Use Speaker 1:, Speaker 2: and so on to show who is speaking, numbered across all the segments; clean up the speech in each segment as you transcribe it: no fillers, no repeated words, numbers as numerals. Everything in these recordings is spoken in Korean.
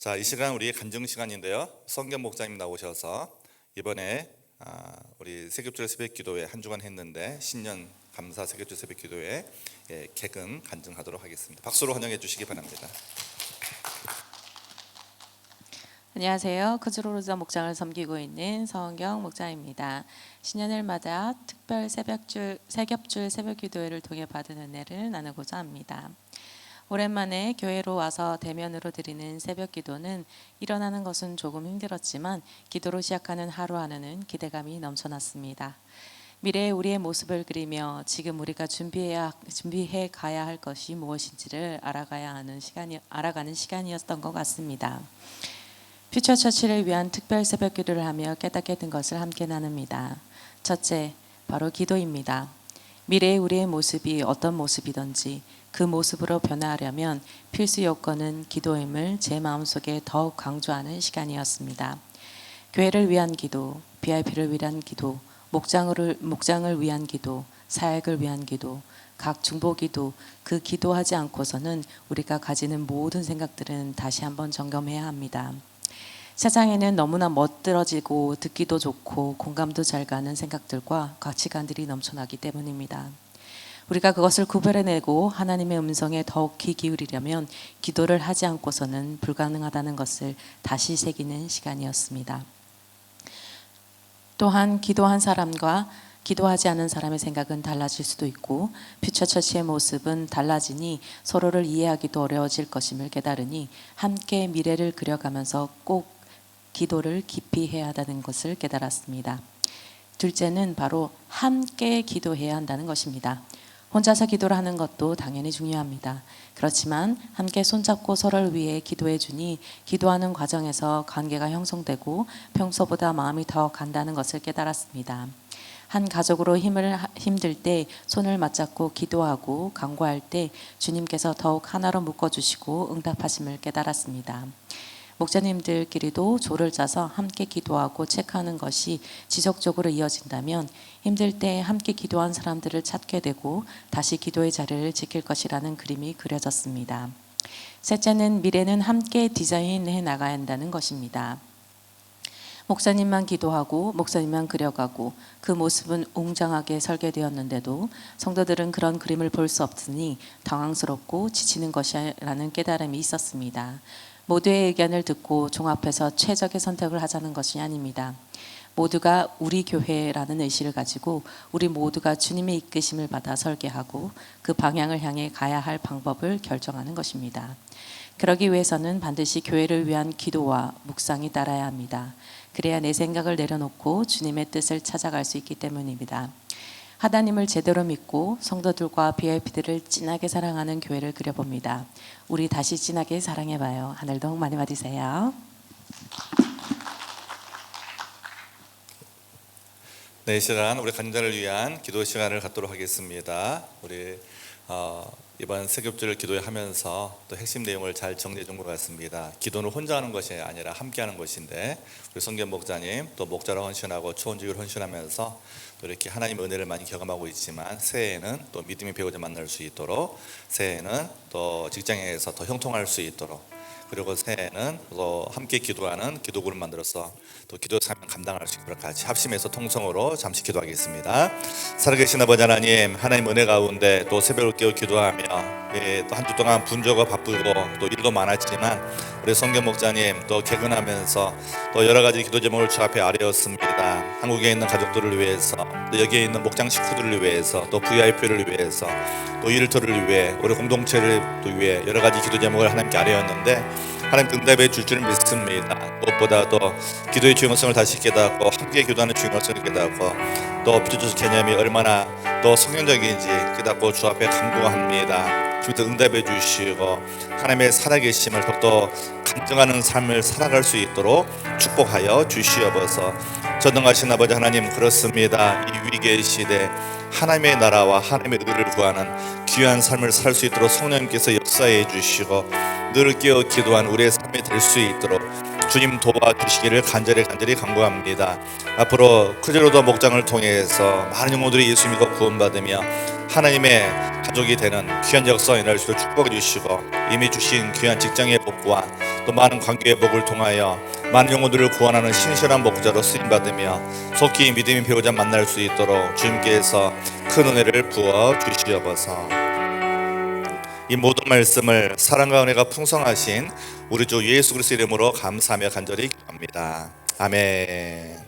Speaker 1: 자, 이 시간 우리 간증 시간인데요. 성경 목사님 나오셔서 이번에 우리 세겹절 새벽기도회 한 주간 했는데 신년 감사 세겹절 새벽기도회 개근 간증하도록 하겠습니다. 박수로 환영해 주시기 바랍니다.
Speaker 2: 안녕하세요. 크즈로르자 목장을 섬기고 있는 서은경 목장입니다. 신년을 맞아 특별 세겹줄 새벽기도회를 통해 받은 은혜를 나누고자 합니다. 오랜만에 교회로 와서 대면으로 드리는 새벽기도는 일어나는 것은 조금 힘들었지만 기도로 시작하는 하루하루는 기대감이 넘쳐났습니다. 미래의 우리의 모습을 그리며 지금 우리가 준비해 가야 할 것이 무엇인지를 알아가는 시간이었던 것 같습니다. 퓨처 처치를 위한 특별 새벽기도를 하며 깨닫게 된 것을 함께 나눕니다. 첫째, 바로 기도입니다. 미래의 우리의 모습이 어떤 모습이든지 그 모습으로 변화하려면 필수 요건은 기도임을 제 마음속에 더욱 강조하는 시간이었습니다. 교회를 위한 기도, BIP를 위한 기도, 목장을 위한 기도, 사역을 위한 기도, 각 중보기도, 그 기도하지 않고서는 우리가 가지는 모든 생각들은 다시 한번 점검해야 합니다. 세상에는 너무나 멋들어지고 듣기도 좋고 공감도 잘 가는 생각들과 가치관들이 넘쳐나기 때문입니다. 우리가 그것을 구별해내고 하나님의 음성에 더욱 귀 기울이려면 기도를 하지 않고서는 불가능하다는 것을 다시 새기는 시간이었습니다. 또한 기도한 사람과 기도하지 않은 사람의 생각은 달라질 수도 있고 퓨처 처치의 모습은 달라지니 서로를 이해하기도 어려워질 것임을 깨달으니 함께 미래를 그려가면서 꼭 기도를 깊이 해야 한다는 것을 깨달았습니다. 둘째는 바로 함께 기도해야 한다는 것입니다. 혼자서 기도를 하는 것도 당연히 중요합니다. 그렇지만 함께 손잡고 서로를 위해 기도해 주니 기도하는 과정에서 관계가 형성되고 평소보다 마음이 더 간다는 것을 깨달았습니다. 한 가족으로 힘들 때 손을 맞잡고 기도하고 간구할 때 주님께서 더욱 하나로 묶어주시고 응답하심을 깨달았습니다. 목자님들끼리도 조를 짜서 함께 기도하고 체크하는 것이 지속적으로 이어진다면 힘들 때 함께 기도한 사람들을 찾게 되고 다시 기도의 자리를 지킬 것이라는 그림이 그려졌습니다. 셋째는 미래는 함께 디자인해 나가야 한다는 것입니다. 목사님만 기도하고 목사님만 그려가고 그 모습은 웅장하게 설계되었는데도 성도들은 그런 그림을 볼 수 없으니 당황스럽고 지치는 것이라는 깨달음이 있었습니다. 모두의 의견을 듣고 종합해서 최적의 선택을 하자는 것이 아닙니다. 모두가 우리 교회라는 의식을 가지고 우리 모두가 주님의 이끄심을 받아 설계하고 그 방향을 향해 가야 할 방법을 결정하는 것입니다. 그러기 위해서는 반드시 교회를 위한 기도와 묵상이 따라야 합니다. 그래야 내 생각을 내려놓고 주님의 뜻을 찾아갈 수 있기 때문입니다. 하나님을 제대로 믿고 성도들과 BIP들을 진하게 사랑하는 교회를 그려봅니다. 우리 다시 진하게 사랑해봐요. 하늘 복 많이 받으세요.
Speaker 1: 네, 이 시간 우리 간절을 위한 기도 시간을 갖도록 하겠습니다. 우리 이번 세겹절 기도하면서 또 핵심 내용을 잘 정리해 준 것 같습니다. 기도는 혼자 하는 것이 아니라 함께 하는 것인데 우리 성경 목자님 또 목자로 헌신하고 초원주기로 헌신하면서 또 이렇게 하나님의 은혜를 많이 경험하고 있지만 새해에는 또 믿음의 배우자 만날 수 있도록, 새해에는 또 직장에서 더 형통할 수 있도록, 그리고 새해에는 또 함께 기도하는 기도그룹 만들어서 또 기도 사명 감당할 수 있도록 같이 합심해서 통성으로 잠시 기도하겠습니다. 살아계신 아버지 하나님, 하나님 은혜 가운데 또 새벽을 깨어 기도하며 또 한 주 동안 분주하고 바쁘고 또 일도 많았지만 우리 성경 목자님 또 개근하면서 또 여러 가지 기도 제목을 주 앞에 아뢰었습니다. 한국에 있는 가족들을 위해서, 또 여기에 있는 목장 식구들을 위해서, 또 VIP를 위해서, 또 일터를 위해, 우리 공동체를 위해 여러 가지 기도 제목을 하나님께 아뢰었는데 하나님 응답해 줄 줄은 믿습니다. 무엇보다도 기도의 중요성을 다시 깨닫고 함께 기도하는 중요성을 깨닫고 또 퓨처 개념이 얼마나 또 성경적인지 깨닫고 주 앞에 간구합니다. 주께서 응답해 주시고 하나님의 살아계심을 더욱더 간증하는 삶을 살아갈 수 있도록 축복하여 주시옵소서. 전능하신 아버지 하나님, 그렇습니다. 이 위기의 시대 하나님의 나라와 하나님의 의를 구하는 귀한 삶을 살 수 있도록 성령님께서 역사해 주시고 늘 깨어 기도한 우리의 삶이 될 수 있도록 주님 도와주시기를 간절히 간구합니다. 앞으로 크제로더 목장을 통해서 많은 영혼들이 예수 믿고 구원받으며 하나님의 가족이 되는 귀한 역사가 일어날 수 있도록 축복해 주시고, 이미 주신 귀한 직장의 복과 또 많은 관계의 복을 통하여 많은 영혼들을 구원하는 신실한 목자로 쓰임받으며 속히 믿음의 배우자 만날 수 있도록 주님께서 큰 은혜를 부어 주시옵소서. 이 모든 말씀을 사랑과 은혜가 풍성하신 우리 주 예수 그리스도 이름으로 감사하며 간절히 기도합니다. 아멘.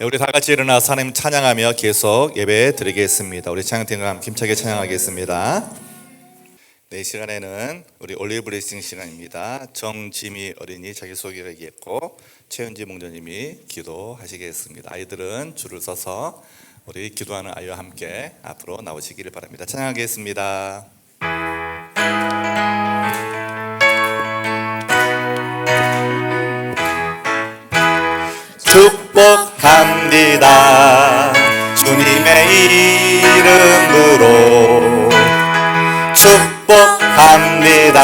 Speaker 1: 우리 다 같이 일어나서 하나님 찬양하며 계속 예배 드리겠습니다. 우리 찬양팀과 함께 힘차게 찬양하겠습니다. 네, 이 시간에는 우리 올리브 블레싱 시간입니다. 정지미 어린이 자기소개를 얘기했고 최은지 목사님이 기도하시겠습니다. 아이들은 줄을 서서 우리 기도하는 아이와 함께 앞으로 나오시기를 바랍니다. 찬양하겠습니다. 축복합니다. 주님의 이름으로 축복합니다.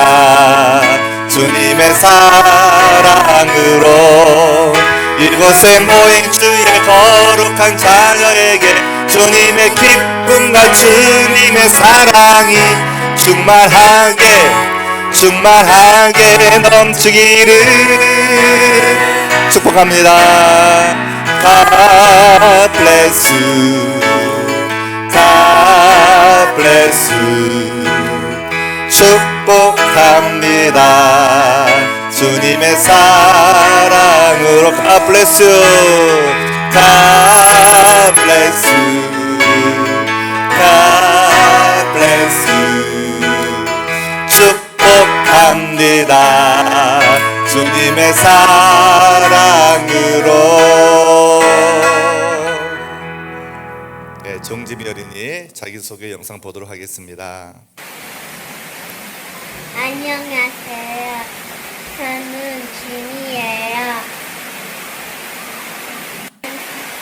Speaker 1: 주님의 사랑으로 이곳에 모인 주의 거룩한 자녀에게 주님의 기쁨과 주님의 사랑이 충만하게 넘치기를 축복합니다. God bless you. God bless you. 축복합니다. 주님의 사랑으로 God bless you. God bless you. God bless you. 축복합니다. 주님의 사랑으로. 네, 정지미 어린이 자기소개 영상 보도록 하겠습니다.
Speaker 3: 안녕하세요. 저는 지미예요.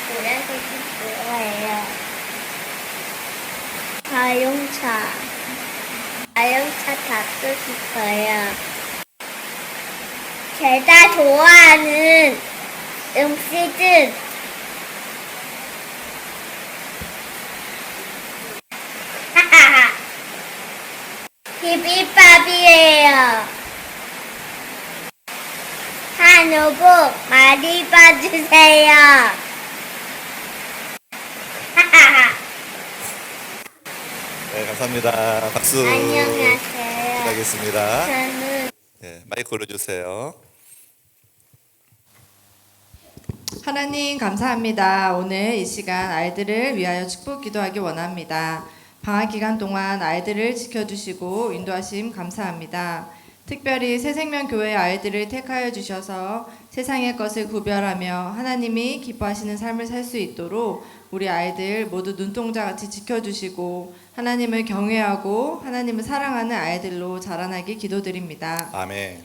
Speaker 3: 노래 듣기 좋아해요. 자동차 타고 싶어요. 제가 좋아하는 음식은 비빔밥이에요. 한우 복 많이 봐주세요.
Speaker 1: 네, 감사합니다. 박수.
Speaker 3: 안녕하세요.
Speaker 1: 부탁드리겠습니다.
Speaker 3: 저는
Speaker 1: 네, 마이크 올려주세요.
Speaker 4: 하나님 감사합니다. 오늘 이 시간 아이들을 위하여 축복 기도하기 원합니다. 방학 기간 동안 아이들을 지켜주시고 인도하심 감사합니다. 특별히 새생명교회 아이들을 택하여 주셔서 세상의 것을 구별하며 하나님이 기뻐하시는 삶을 살 수 있도록 우리 아이들 모두 눈동자같이 지켜주시고 하나님을 경외하고 하나님을 사랑하는 아이들로 자라나기 기도드립니다.
Speaker 1: 아멘.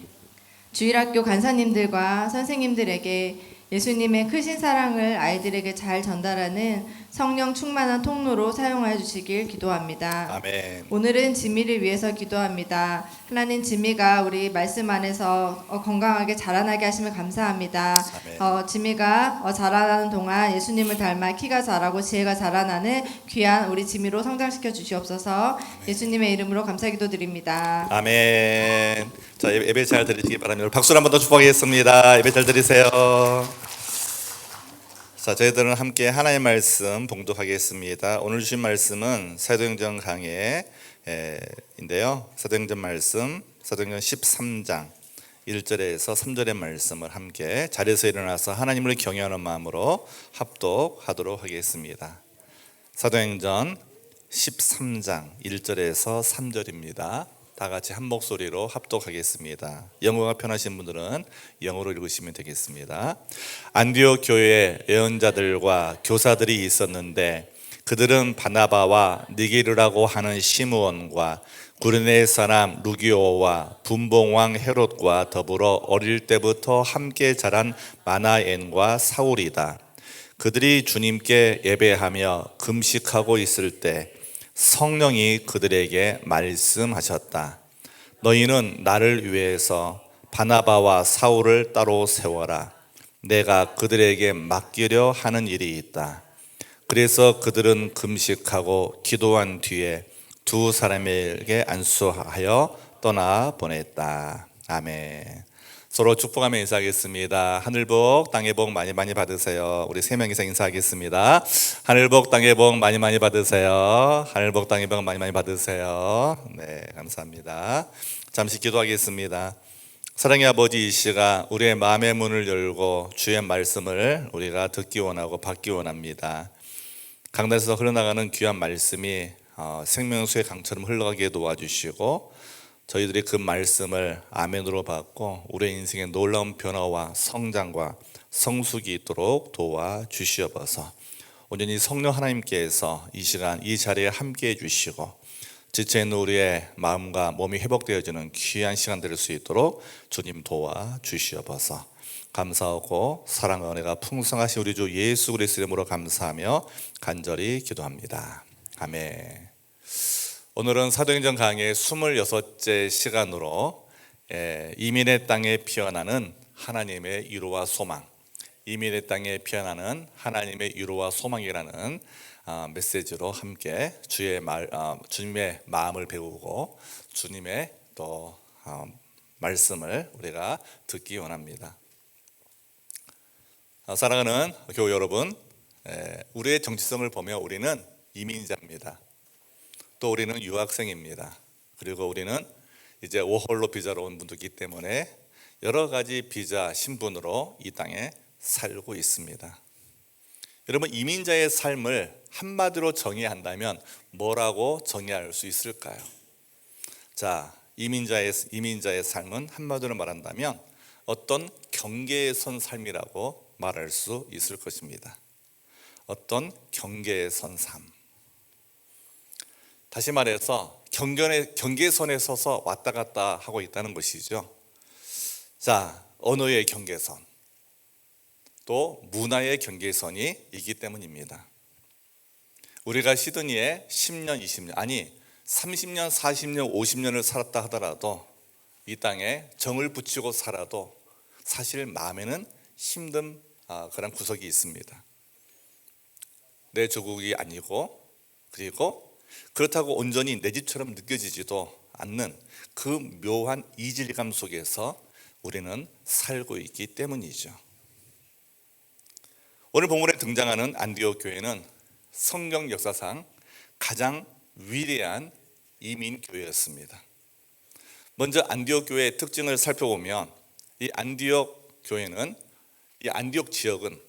Speaker 4: 주일학교 간사님들과 선생님들에게 예수님의 크신 사랑을 아이들에게 잘 전달하는 성령 충만한 통로로 사용하여 주시길 기도합니다.
Speaker 1: 아멘.
Speaker 4: 오늘은 지미를 위해서 기도합니다. 하나님, 지미가 우리 말씀 안에서 건강하게 자라나게 하시면 감사합니다. 지미가 자라나는 동안 예수님을 닮아 키가 자라고 지혜가 자라나는 귀한 우리 지미로 성장시켜 주시옵소서. 예수님의 이름으로 감사 기도드립니다.
Speaker 1: 아멘. 자, 예배 잘 드리시기 바랍니다. 박수를 한 번 더 축복하겠습니다. 예배 잘 드리세요. 자, 저희들은 함께 하나님의 말씀 봉독하겠습니다. 오늘 주신 말씀은 사도행전 강해인데요. 사도행전 말씀, 사도행전 13장 1절에서 3절의 말씀을 함께 자리에서 일어나서 하나님을 경외하는 마음으로 합독하도록 하겠습니다. 사도행전 13장 1절에서 3절입니다. 다 같이 한 목소리로 합독하겠습니다. 영어가 편하신 분들은 영어로 읽으시면 되겠습니다. 안디옥 교회에 예언자들과 교사들이 있었는데 그들은 바나바와 니게르라고 하는 시므온과 구레네 사람 루기오와 분봉왕 헤롯과 더불어 어릴 때부터 함께 자란 마나엔과 사울이다. 그들이 주님께 예배하며 금식하고 있을 때 성령이 그들에게 말씀하셨다. 너희는 나를 위해서 바나바와 사울을 따로 세워라. 내가 그들에게 맡기려 하는 일이 있다. 그래서 그들은 금식하고 기도한 뒤에 두 사람에게 안수하여 떠나 보냈다. 아멘. 서로 축복하며 인사하겠습니다. 하늘 복, 땅의 복 많이 많이 받으세요. 우리 3명 이상 인사하겠습니다. 하늘 복, 땅의 복 많이 많이 받으세요. 하늘 복, 땅의 복 많이 많이 받으세요. 네, 감사합니다. 잠시 기도하겠습니다. 사랑의 아버지, 이 시간 우리의 마음의 문을 열고 주의 말씀을 우리가 듣기 원하고 받기 원합니다. 강단에서 흘러나가는 귀한 말씀이 생명수의 강처럼 흘러가게 도와주시고 저희들이 그 말씀을 아멘으로 받고 우리의 인생의 놀라운 변화와 성장과 성숙이 있도록 도와주시옵소서. 온전히 성령 하나님께서 이 시간 이 자리에 함께해 주시고 지쳐있는 우리의 마음과 몸이 회복되어지는 귀한 시간 될 수 있도록 주님 도와주시옵소서. 감사하고 사랑과 은혜가 풍성하신 우리 주 예수 그리스도 이름으로 감사하며 간절히 기도합니다. 아멘. 오늘은 사도행전 강의 26째 시간으로 이민의 땅에 피어나는 하나님의 위로와 소망, 이민의 땅에 피어나는 하나님의 위로와 소망이라는 메시지로 함께 주님의 마음을 배우고 주님의 또 말씀을 우리가 듣기 원합니다. 사랑하는 교우 여러분, 우리의 정체성을 보면 우리는 이민자입니다. 또 우리는 유학생입니다. 그리고 우리는 이제 워홀로 비자로 온 분들이기 때문에 여러 가지 비자 신분으로 이 땅에 살고 있습니다. 여러분, 이민자의 삶을 한마디로 정의한다면 뭐라고 정의할 수 있을까요? 자, 이민자의 삶은 한마디로 말한다면 어떤 경계에 선 삶이라고 말할 수 있을 것입니다. 어떤 경계에 선 삶. 다시 말해서 경계선에 서서 왔다 갔다 하고 있다는 것이죠. 자, 언어의 경계선, 또 문화의 경계선이 있기 때문입니다. 우리가 시드니에 10년, 20년, 아니 30년, 40년, 50년을 살았다 하더라도 이 땅에 정을 붙이고 살아도 사실 마음에는 힘든 그런 구석이 있습니다. 내 조국이 아니고, 그리고 그렇다고 온전히 내 집처럼 느껴지지도 않는 그 묘한 이질감 속에서 우리는 살고 있기 때문이죠. 오늘 본문에 등장하는 안디옥 교회는 성경 역사상 가장 위대한 이민 교회였습니다. 먼저 안디옥 교회의 특징을 살펴보면 이 안디옥 교회는, 이 안디옥 지역은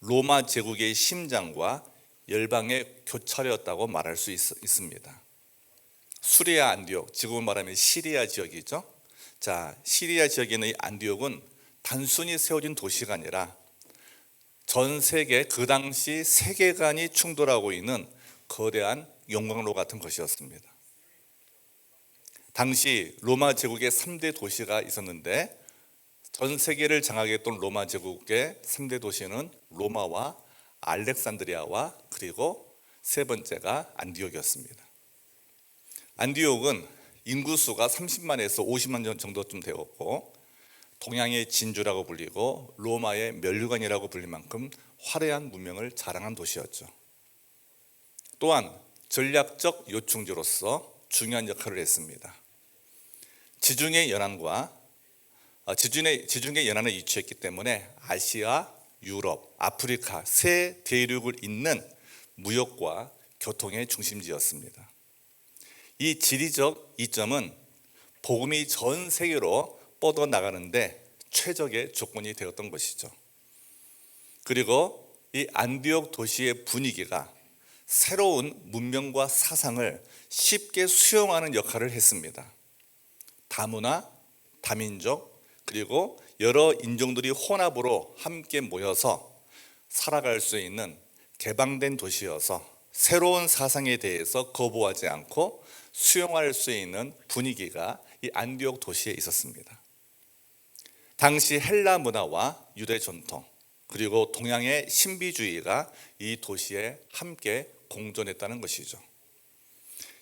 Speaker 1: 로마 제국의 심장과 열방의 교차로였다고 말할 수 있습니다. 수리아 안디옥, 지금은 말하면 시리아 지역이죠. 자, 시리아 지역에 있는 이 안디옥은 단순히 세워진 도시가 아니라 전 세계, 그 당시 세계관이 충돌하고 있는 거대한 용광로 같은 것이었습니다. 당시 로마 제국의 3대 도시가 있었는데 전 세계를 장악하게 했던 로마 제국의 3대 도시는 로마와 알렉산드리아와 그리고 세 번째가 안디옥이었습니다. 안디옥은 인구수가 30만에서 50만 정도쯤 되었고 동양의 진주라고 불리고 로마의 면류관이라고 불릴 만큼 화려한 문명을 자랑한 도시였죠. 또한 전략적 요충지로서 중요한 역할을 했습니다. 지중해 연안에 위치했기 때문에 아시아, 유럽, 아프리카 세 대륙을 잇는 무역과 교통의 중심지였습니다. 이 지리적 이점은 복음이 전 세계로 뻗어나가는데 최적의 조건이 되었던 것이죠. 그리고 이 안디옥 도시의 분위기가 새로운 문명과 사상을 쉽게 수용하는 역할을 했습니다. 다문화, 다민족, 그리고 여러 인종들이 혼합으로 함께 모여서 살아갈 수 있는 개방된 도시여서 새로운 사상에 대해서 거부하지 않고 수용할 수 있는 분위기가 이 안디옥 도시에 있었습니다. 당시 헬라 문화와 유대 전통, 그리고 동양의 신비주의가 이 도시에 함께 공존했다는 것이죠.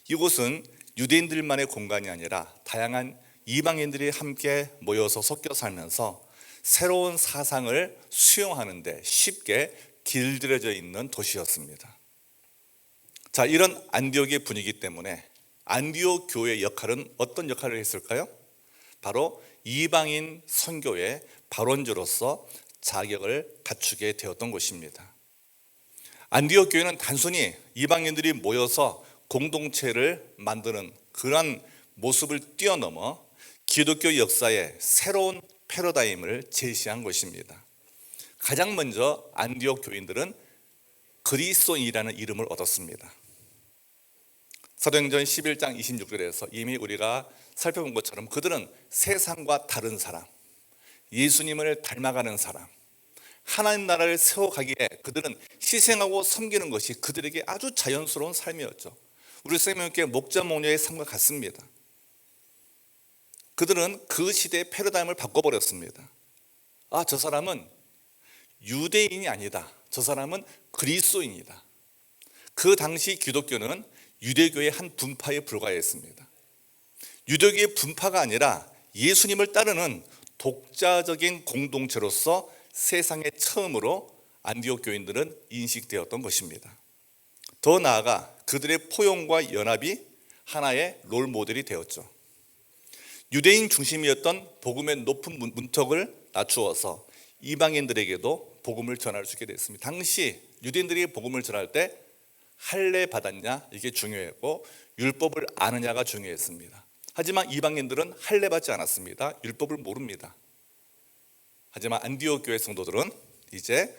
Speaker 1: 이곳은 유대인들만의 공간이 아니라 다양한 이방인들이 함께 모여서 섞여 살면서 새로운 사상을 수용하는데 쉽게 길들여져 있는 도시였습니다. 자, 이런 안디옥의 분위기 때문에 안디옥 교회의 역할은 어떤 역할을 했을까요? 바로 이방인 선교의 발원지로서 자격을 갖추게 되었던 것입니다. 안디옥 교회는 단순히 이방인들이 모여서 공동체를 만드는 그런 모습을 뛰어넘어 기독교 역사의 새로운 패러다임을 제시한 것입니다. 가장 먼저 안디옥 교인들은 그리스도인이라는 이름을 얻었습니다. 사도행전 11장 26절에서 이미 우리가 살펴본 것처럼 그들은 세상과 다른 사람, 예수님을 닮아가는 사람, 하나님 나라를 세워가기에 그들은 희생하고 섬기는 것이 그들에게 아주 자연스러운 삶이었죠. 우리 생명교회 목자 목녀의 삶과 같습니다. 그들은 그 시대의 패러다임을 바꿔버렸습니다. 아, 저 사람은 유대인이 아니다. 저 사람은 그리스도인이다. 그 당시 기독교는 유대교의 한 분파에 불과했습니다. 유대교의 분파가 아니라 예수님을 따르는 독자적인 공동체로서 세상에 처음으로 안디옥 교인들은 인식되었던 것입니다. 더 나아가 그들의 포용과 연합이 하나의 롤 모델이 되었죠. 유대인 중심이었던 복음의 높은 문턱을 낮추어서 이방인들에게도 복음을 전할 수 있게 됐습니다. 당시 유대인들이 복음을 전할 때 할례 받았냐 이게 중요했고 율법을 아느냐가 중요했습니다. 하지만 이방인들은 할례 받지 않았습니다. 율법을 모릅니다. 하지만 안디옥 교회 성도들은 이제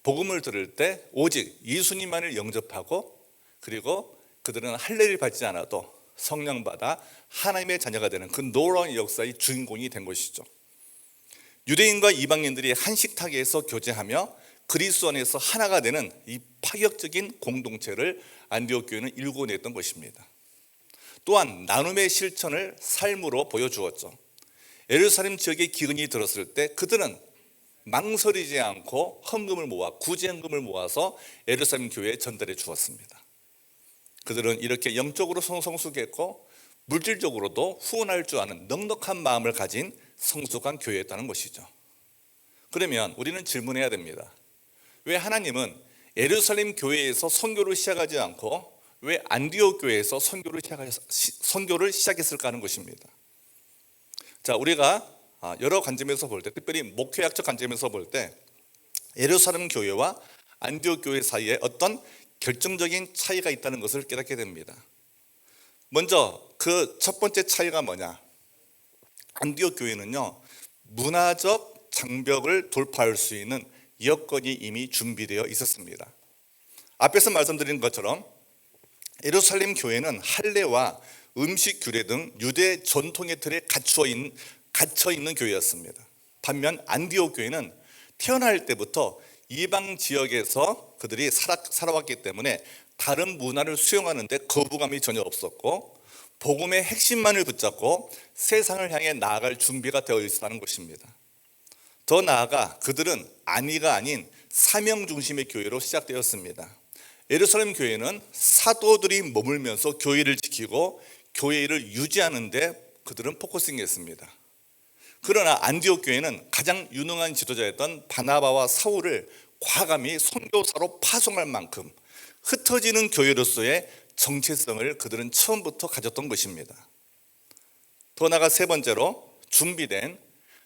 Speaker 1: 복음을 들을 때 오직 예수님만을 영접하고 그리고 그들은 할례를 받지 않아도 성령 받아 하나님의 자녀가 되는 그 놀라운 역사의 주인공이 된 것이죠. 유대인과 이방인들이 한 식탁에서 교제하며 그리스도 안에서 하나가 되는 이 파격적인 공동체를 안디옥 교회는 일궈냈던 것입니다. 또한 나눔의 실천을 삶으로 보여주었죠. 예루살렘 지역에 기근이 들었을 때 그들은 망설이지 않고 헌금을 모아 구제헌금을 모아서 예루살렘 교회에 전달해 주었습니다. 그들은 이렇게 영적으로 성숙했고 물질적으로도 후원할 줄 아는 넉넉한 마음을 가진 성숙한 교회였다는 것이죠. 그러면 우리는 질문해야 됩니다. 왜 하나님은 예루살렘 교회에서 선교를 시작하지 않고 왜 안디옥 교회에서 선교를 시작했을까 하는 것입니다. 자, 우리가 여러 관점에서 볼 때, 특별히 목회학적 관점에서 볼 때 예루살렘 교회와 안디옥 교회 사이에 어떤 결정적인 차이가 있다는 것을 깨닫게 됩니다. 먼저 그 첫 번째 차이가 뭐냐? 안디옥 교회는요, 문화적 장벽을 돌파할 수 있는 여건이 이미 준비되어 있었습니다. 앞에서 말씀드린 것처럼 예루살렘 교회는 할례와 음식 규례 등 유대 전통의 틀에 갇혀 있는 교회였습니다. 반면 안디옥 교회는 태어날 때부터 이방 지역에서 그들이 살아왔기 때문에 다른 문화를 수용하는 데 거부감이 전혀 없었고 복음의 핵심만을 붙잡고 세상을 향해 나아갈 준비가 되어 있었다는 것입니다. 더 나아가 그들은 안위가 아닌 사명 중심의 교회로 시작되었습니다. 예루살렘 교회는 사도들이 머물면서 교회를 지키고 교회 일을 유지하는 데 그들은 포커싱했습니다. 그러나 안디옥 교회는 가장 유능한 지도자였던 바나바와 사울을 과감히 선교사로 파송할 만큼 흩어지는 교회로서의 정체성을 그들은 처음부터 가졌던 것입니다. 더 나아가 세 번째로 준비된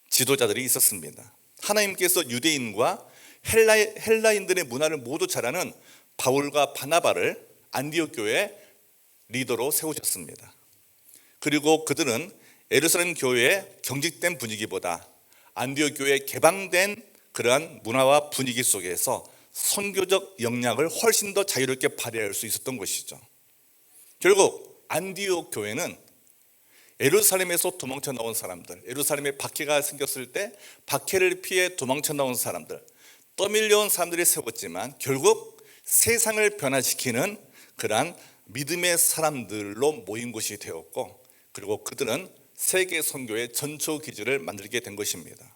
Speaker 1: 지도자들이 있었습니다. 하나님께서 유대인과 헬라인들의 문화를 모두 잘 아는 바울과 바나바를 안디옥 교회의 리더로 세우셨습니다. 그리고 그들은 예루살렘 교회의 경직된 분위기보다 안디옥 교회의 개방된 그러한 문화와 분위기 속에서 선교적 역량을 훨씬 더 자유롭게 발휘할 수 있었던 것이죠. 결국 안디옥 교회는 예루살렘에서 도망쳐 나온 사람들, 예루살렘에 박해가 생겼을 때 박해를 피해 도망쳐 나온 사람들, 떠밀려온 사람들이 세웠지만 결국 세상을 변화시키는 그러한 믿음의 사람들로 모인 곳이 되었고, 그리고 그들은 세계 선교의 전초 기지를 만들게 된 것입니다.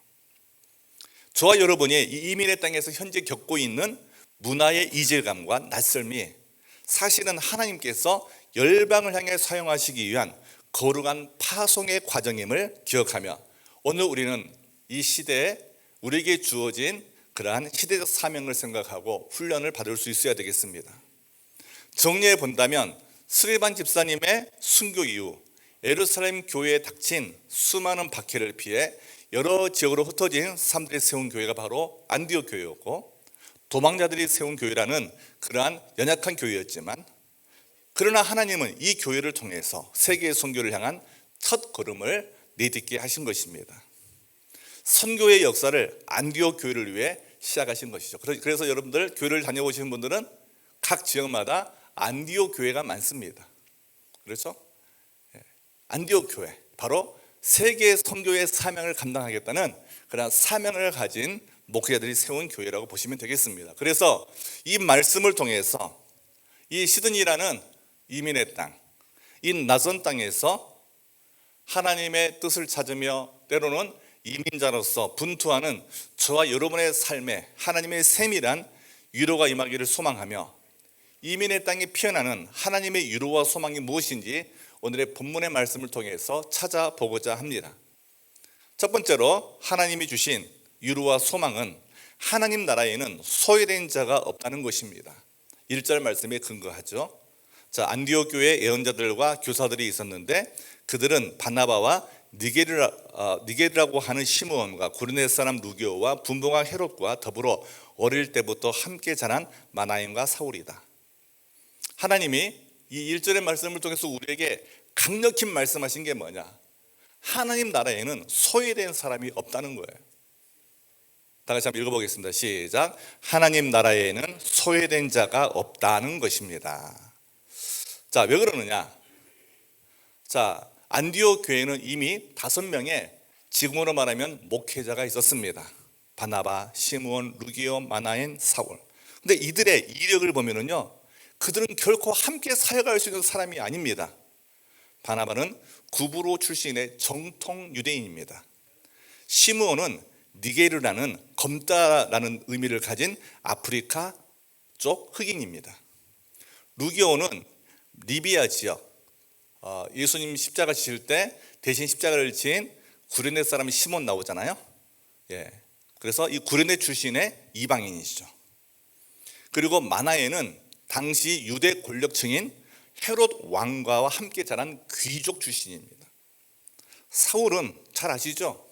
Speaker 1: 저와 여러분이 이 이민의 땅에서 현재 겪고 있는 문화의 이질감과 낯설미, 사실은 하나님께서 열방을 향해 사용하시기 위한 거룩한 파송의 과정임을 기억하며 오늘 우리는 이 시대에 우리에게 주어진 그러한 시대적 사명을 생각하고 훈련을 받을 수 있어야 되겠습니다. 정리해 본다면 스리반 집사님의 순교 이후 예루살렘 교회에 닥친 수많은 박해를 피해 여러 지역으로 흩어진 사람들이 세운 교회가 바로 안디옥 교회였고, 도망자들이 세운 교회라는 그러한 연약한 교회였지만, 그러나 하나님은 이 교회를 통해서 세계의 선교를 향한 첫 걸음을 내딛게 하신 것입니다. 선교의 역사를 안디옥 교회를 위해 시작하신 것이죠. 그래서 여러분들 교회를 다녀오시는 분들은 각 지역마다 안디옥 교회가 많습니다. 그렇죠? 안디옥 교회, 바로 세계 선교의 사명을 감당하겠다는 그런 사명을 가진 목회자들이 세운 교회라고 보시면 되겠습니다. 그래서 이 말씀을 통해서 이 시드니라는 이민의 땅, 이 낯선 땅에서 하나님의 뜻을 찾으며 때로는 이민자로서 분투하는 저와 여러분의 삶에 하나님의 세밀한 위로가 임하기를 소망하며, 이민의 땅에 피어나는 하나님의 위로와 소망이 무엇인지 오늘의 본문의 말씀을 통해서 찾아보고자 합니다. 첫 번째로 하나님이 주신 위로와 소망은 하나님 나라에는 소외된 자가 없다는 것입니다. 1절 말씀에 근거하죠. 자, 안디옥 교회 예언자들과 교사들이 있었는데 그들은 바나바와 니게르라고 하는 시므온과 구르네 사람 루기오와 분봉왕 헤롯과 더불어 어릴 때부터 함께 자란 마나임과 사울이다. 하나님이 이 1절의 말씀을 통해서 우리에게 강력히 말씀하신 게 뭐냐? 하나님 나라에는 소외된 사람이 없다는 거예요. 다 같이 한번 읽어보겠습니다. 시작. 하나님 나라에는 소외된 자가 없다는 것입니다. 자, 왜 그러느냐? 자, 안디옥 교회는 이미 5명의 지금으로 말하면 목회자가 있었습니다. 바나바, 시므온, 루기오, 마나엔, 사울. 근데 이들의 이력을 보면은요, 그들은 결코 함께 사역할 수 있는 사람이 아닙니다. 바나바는 구브로 출신의 정통 유대인입니다. 시므온은 니게르라는 검다라는 의미를 가진 아프리카 쪽 흑인입니다. 루기오는 리비아 지역, 예수님 십자가 지실 때 대신 십자가를 지은 구레네 사람 시몬 나오잖아요. 그래서 이 구레네 출신의 이방인이시죠. 그리고 마나에는 당시 유대 권력층인 헤롯 왕과와 함께 자란 귀족 출신입니다. 사울은 잘 아시죠?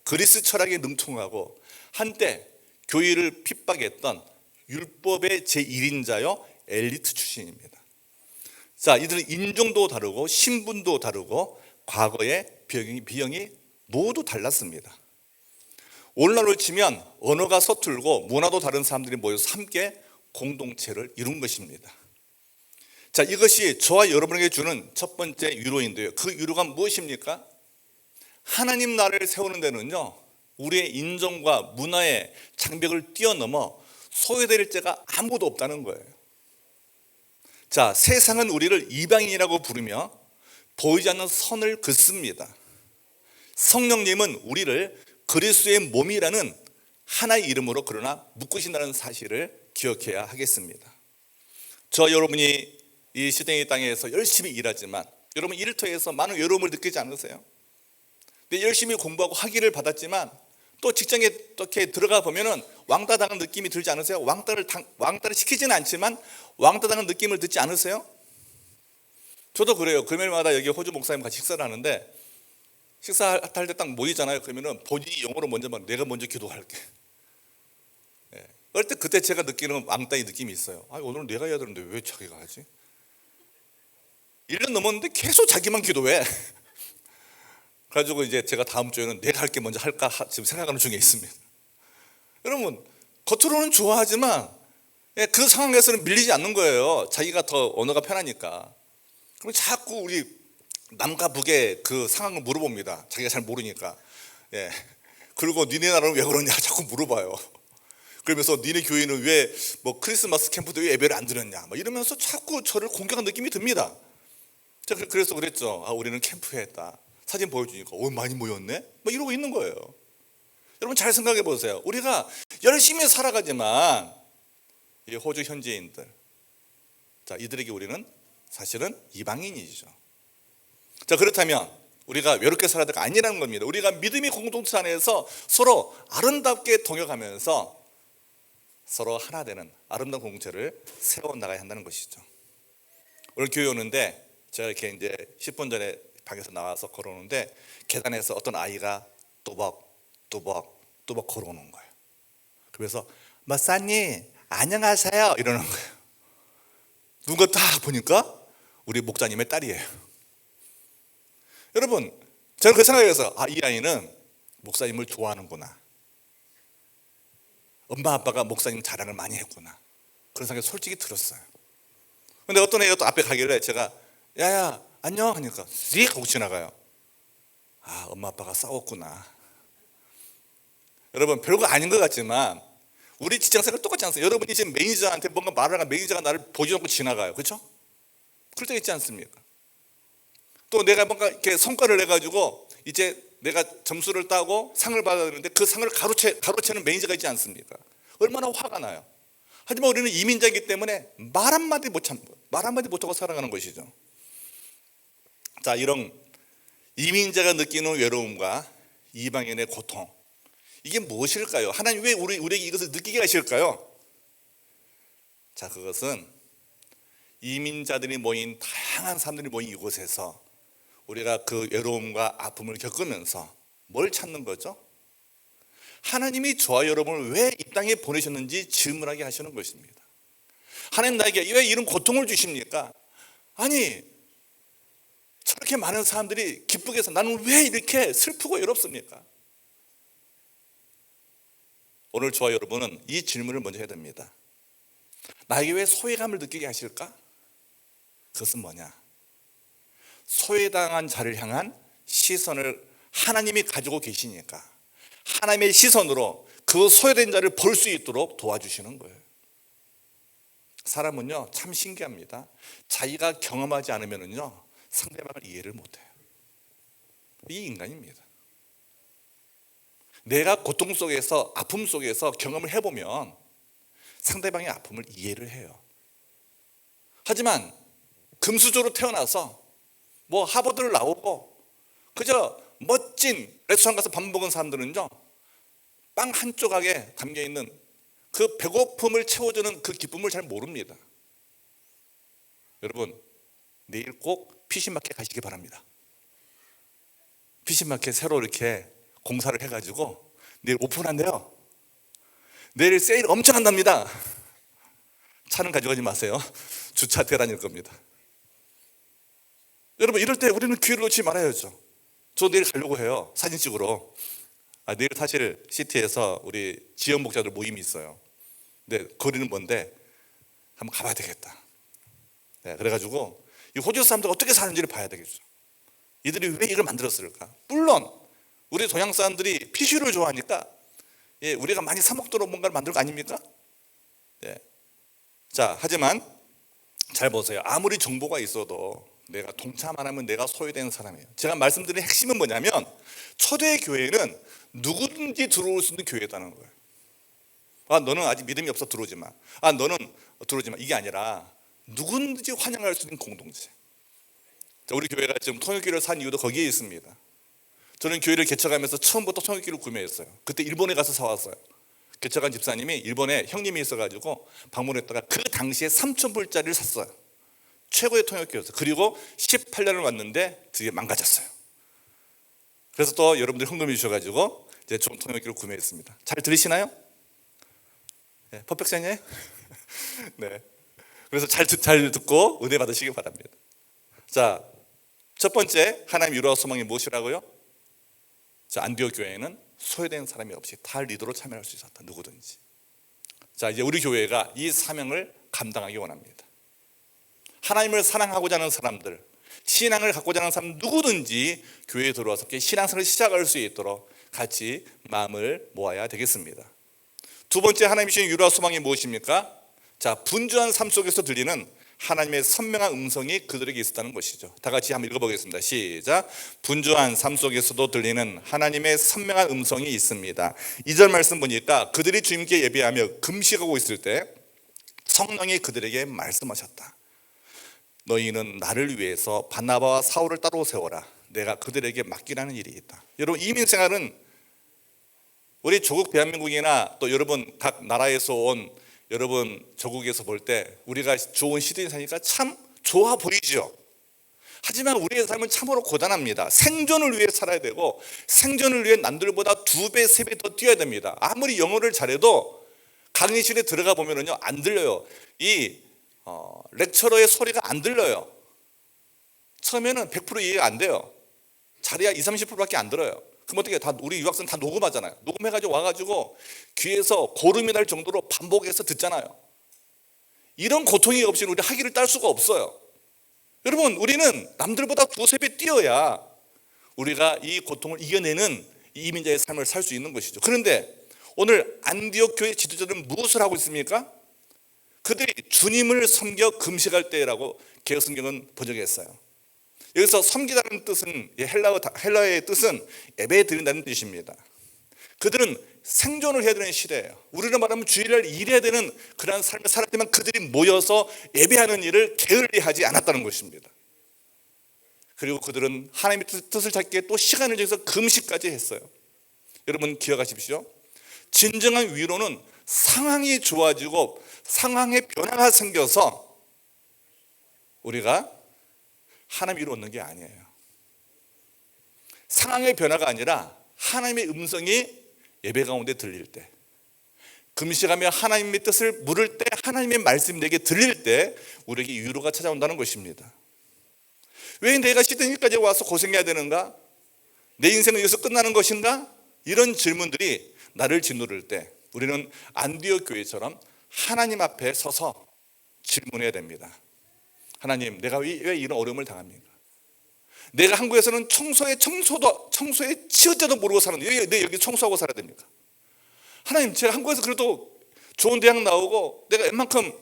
Speaker 1: 그리스 철학에 능통하고 한때 교회를 핍박했던 율법의 제1인자요 엘리트 출신입니다. 자, 이들은 인종도 다르고 신분도 다르고 과거의 비형이 모두 달랐습니다. 오늘날로 치면 언어가 서툴고 문화도 다른 사람들이 모여서 함께 공동체를 이룬 것입니다. 자, 이것이 저와 여러분에게 주는 첫 번째 위로인데요. 그 위로가 무엇입니까? 하나님 나라를 세우는 데는요, 우리의 인종과 문화의 장벽을 뛰어넘어 소외될 자가 아무도 없다는 거예요. 자, 세상은 우리를 이방인이라고 부르며 보이지 않는 선을 긋습니다. 성령님은 우리를 그리스도의 몸이라는 하나의 이름으로 그러나 묶으신다는 사실을 기억해야 하겠습니다. 저 여러분이 이 시대의 땅에서 열심히 일하지만 여러분 일터에서 많은 외로움을 느끼지 않으세요? 근데 열심히 공부하고 학위를 받았지만 또 직장에 이렇게 들어가 보면은 왕따 당한 느낌이 들지 않으세요? 왕따를 시키지는 않지만 왕따 당한 느낌을 듣지 않으세요? 저도 그래요. 금요일마다 여기 호주 목사님 같이 식사를 하는데 식사할 때 딱 모이잖아요. 그러면은 본인이 영어로 먼저 말, 내가 먼저 기도할게. 그럴 때 그때 제가 느끼는 왕따의 느낌이 있어요. 오늘은 내가 해야 되는데 왜 자기가 하지? 1년 넘었는데 계속 자기만 기도해. 그래가지고 이제 제가 다음 주에는 내가 할게 먼저 할까 지금 생각하는 중에 있습니다. 여러분, 겉으로는 좋아하지만 그 상황에서는 밀리지 않는 거예요. 자기가 더 언어가 편하니까. 그럼 자꾸 우리 남과 북의 그 상황을 물어봅니다. 자기가 잘 모르니까. 그리고 니네 나라는 왜 그러냐 자꾸 물어봐요. 그러면서 니네 교회는 왜 뭐 크리스마스 캠프 때 왜 예배를 안 드렸냐 막 이러면서 자꾸 저를 공격한 느낌이 듭니다. 제가 그래서 그랬죠. 우리는 캠프에 했다. 사진 보여주니까 많이 모였네? 뭐 이러고 있는 거예요. 여러분 잘 생각해 보세요. 우리가 열심히 살아가지만 이 호주 현지인들, 자, 이들에게 우리는 사실은 이방인이죠. 자, 그렇다면 우리가 외롭게 살아야 될 거 아니라는 겁니다. 우리가 믿음의 공동체 안에서 서로 아름답게 동역하면서 서로 하나 되는 아름다운 공동체를 세워나가야 한다는 것이죠. 오늘 교회 오는데 제가 이렇게 이제 10분 전에 방에서 나와서 걸어오는데 계단에서 어떤 아이가 또박 걸어오는 거예요. 그래서 목사님 안녕하세요 이러는 거예요. 누가 딱 보니까 우리 목사님의 딸이에요. 여러분, 저는 그 생각에서 이 아이는 목사님을 좋아하는구나. 엄마 아빠가 목사님 자랑을 많이 했구나. 그런 생각이 솔직히 들었어요. 근데 어떤 애가 또 앞에 가길래 제가 야야 안녕 하니까 씩 하고 지나가요. 엄마 아빠가 싸웠구나. 여러분, 별거 아닌 것 같지만 우리 직장생활 똑같지 않습니까? 여러분이 지금 매니저한테 뭔가 말을 하면 매니저가 나를 보지 않고 지나가요. 그렇죠? 그럴 때 있지 않습니까? 또 내가 뭔가 이렇게 성과를 내가지고 이제 내가 점수를 따고 상을 받아야 되는데 그 상을 가로채는 매니저가 있지 않습니까? 얼마나 화가 나요. 하지만 우리는 이민자이기 때문에 말 한마디 못하고 살아가는 것이죠. 자, 이런 이민자가 느끼는 외로움과 이방인의 고통, 이게 무엇일까요? 하나님 왜 우리에게 이것을 느끼게 하실까요? 자, 그것은 이민자들이 모인 다양한 사람들이 모인 이곳에서 우리가 그 외로움과 아픔을 겪으면서 뭘 찾는 거죠? 하나님이 저와 여러분을 왜 이 땅에 보내셨는지 질문하게 하시는 것입니다. 하나님 나에게 왜 이런 고통을 주십니까? 아니, 저렇게 많은 사람들이 기쁘게 해서 나는 왜 이렇게 슬프고 외롭습니까? 오늘 저와 여러분은 이 질문을 먼저 해야 됩니다. 나에게 왜 소외감을 느끼게 하실까? 그것은 뭐냐? 소외당한 자를 향한 시선을 하나님이 가지고 계시니까 하나님의 시선으로 그 소외된 자를 볼 수 있도록 도와주시는 거예요. 사람은요 참 신기합니다. 자기가 경험하지 않으면요 상대방을 이해를 못해요. 이 인간입니다. 내가 고통 속에서 아픔 속에서 경험을 해보면 상대방의 아픔을 이해를 해요. 하지만 금수저로 태어나서 뭐 하버드를 나오고 그저 멋진 레스토랑 가서 밥 먹은 사람들은요 빵 한 조각에 담겨있는 그 배고픔을 채워주는 그 기쁨을 잘 모릅니다. 여러분, 내일 꼭 피시마켓 가시기 바랍니다. 피시마켓 새로 이렇게 공사를 해가지고 내일 오픈한대요. 내일 세일 엄청 한답니다. 차는 가져가지 마세요. 주차 대란일 겁니다. 여러분, 이럴 때 우리는 기회를 놓치지 말아야죠. 저 내일 가려고 해요. 사진 찍으러. 내일 사실 시티에서 우리 지역 목자들 모임이 있어요. 근데 거리는 먼데 한번 가봐야 되겠다. 네, 그래가지고 이 호주 사람들 어떻게 사는지를 봐야 되겠죠. 이들이 왜 이걸 만들었을까? 물론 우리 동양 사람들이 피쉬를 좋아하니까 우리가 많이 사 먹도록 뭔가를 만들 거 아닙니까? 네. 자, 하지만 잘 보세요. 아무리 정보가 있어도 내가 동참 안 하면 내가 소외되는 사람이에요. 제가 말씀드린 핵심은 뭐냐면 초대 교회는 누구든지 들어올 수 있는 교회다는 거예요. 너는 아직 믿음이 없어 들어오지 마. 너는 들어오지 마. 이게 아니라 누구든지 환영할 수 있는 공동체. 자, 우리 교회가 지금 통역기를 산 이유도 거기에 있습니다. 저는 교회를 개척하면서 처음부터 통역기를 구매했어요. 그때 일본에 가서 사왔어요. 개척한 집사님이 일본에 형님이 있어가지고 방문했다가 그 당시에 3,000불짜리를 샀어요. 최고의 통역기였어요. 그리고 18년을 왔는데 드디어 망가졌어요. 그래서 또 여러분들이 헌금해 주셔가지고 이제 좋은 통역기를 구매했습니다. 잘 들으시나요? 네, 퍼펙션이에요? 네. 그래서 잘 듣고 은혜 받으시기 바랍니다. 자, 첫 번째 하나님 유로와 소망이 무엇이라고요? 자, 안디옥 교회는 소외된 사람이 없이 다 리더로 참여할 수 있었다. 누구든지. 자, 이제 우리 교회가 이 사명을 감당하기 원합니다. 하나님을 사랑하고자 하는 사람들, 신앙을 갖고자 하는 사람 누구든지 교회에 들어와서 신앙생활을 시작할 수 있도록 같이 마음을 모아야 되겠습니다. 두 번째 하나님이 주신 유로와 소망이 무엇입니까? 자, 분주한 삶 속에서 들리는 하나님의 선명한 음성이 그들에게 있었다는 것이죠. 다 같이 한번 읽어보겠습니다. 시작. 분주한 삶 속에서도 들리는 하나님의 선명한 음성이 있습니다. 2절 말씀 보니까 그들이 주님께 예배하며 금식하고 있을 때 성령이 그들에게 말씀하셨다. 너희는 나를 위해서 바나바와 사울을 따로 세워라. 내가 그들에게 맡기라는 일이 있다. 여러분, 이민생활은 우리 조국 대한민국이나 또 여러분 각 나라에서 온 여러분 조국에서 볼 때 우리가 좋은 시대에 사니까 참 좋아 보이죠. 하지만 우리의 삶은 참으로 고단합니다. 생존을 위해 살아야 되고 생존을 위해 남들보다 2배, 3배 더 뛰어야 됩니다. 아무리 영어를 잘해도 강의실에 들어가 보면은요 안 들려요. 이 렉처러의 소리가 안 들려요. 처음에는 100% 이해가 안 돼요. 자리야 20, 30%밖에 안 들어요. 그럼 어떻게 다 우리 유학생 다 녹음하잖아요. 녹음해가지고 와가지고 귀에서 고름이 날 정도로 반복해서 듣잖아요. 이런 고통이 없이 우리 학위를 딸 수가 없어요. 여러분 우리는 남들보다 2~3배 뛰어야 우리가 이 고통을 이겨내는 이민자의 삶을 살 수 있는 것이죠. 그런데 오늘 안디옥 교회 지도자들은 무엇을 하고 있습니까? 그들이 주님을 섬겨 금식할 때라고 개혁성경은 번역했어요. 여기서 섬기다는 뜻은 헬라어의 뜻은 예배 드린다는 뜻입니다. 그들은 생존을 해야 되는 시대예요. 우리로 말하면 주일날 일해야 되는 그런 삶을 살았지만 그들이 모여서 예배하는 일을 게을리하지 않았다는 것입니다. 그리고 그들은 하나님의 뜻을 찾기 위해 또 시간을 정해서 금식까지 했어요. 여러분 기억하십시오. 진정한 위로는 상황이 좋아지고 상황에 변화가 생겨서 우리가 하나님 위로 얻는 게 아니에요. 상황의 변화가 아니라 하나님의 음성이 예배 가운데 들릴 때, 금식하며 하나님의 뜻을 물을 때, 하나님의 말씀이 내게 들릴 때 우리에게 위로가 찾아온다는 것입니다. 왜 내가 시드니까지 와서 고생해야 되는가? 내 인생은 여기서 끝나는 것인가? 이런 질문들이 나를 짓누를 때 우리는 안디옥 교회처럼 하나님 앞에 서서 질문해야 됩니다. 하나님, 내가 왜 이런 어려움을 당합니까? 내가 한국에서는 청소에 치읓자도 모르고 사는데 왜 여기 청소하고 살아야 됩니까? 하나님, 제가 한국에서 그래도 좋은 대학 나오고 내가 웬만큼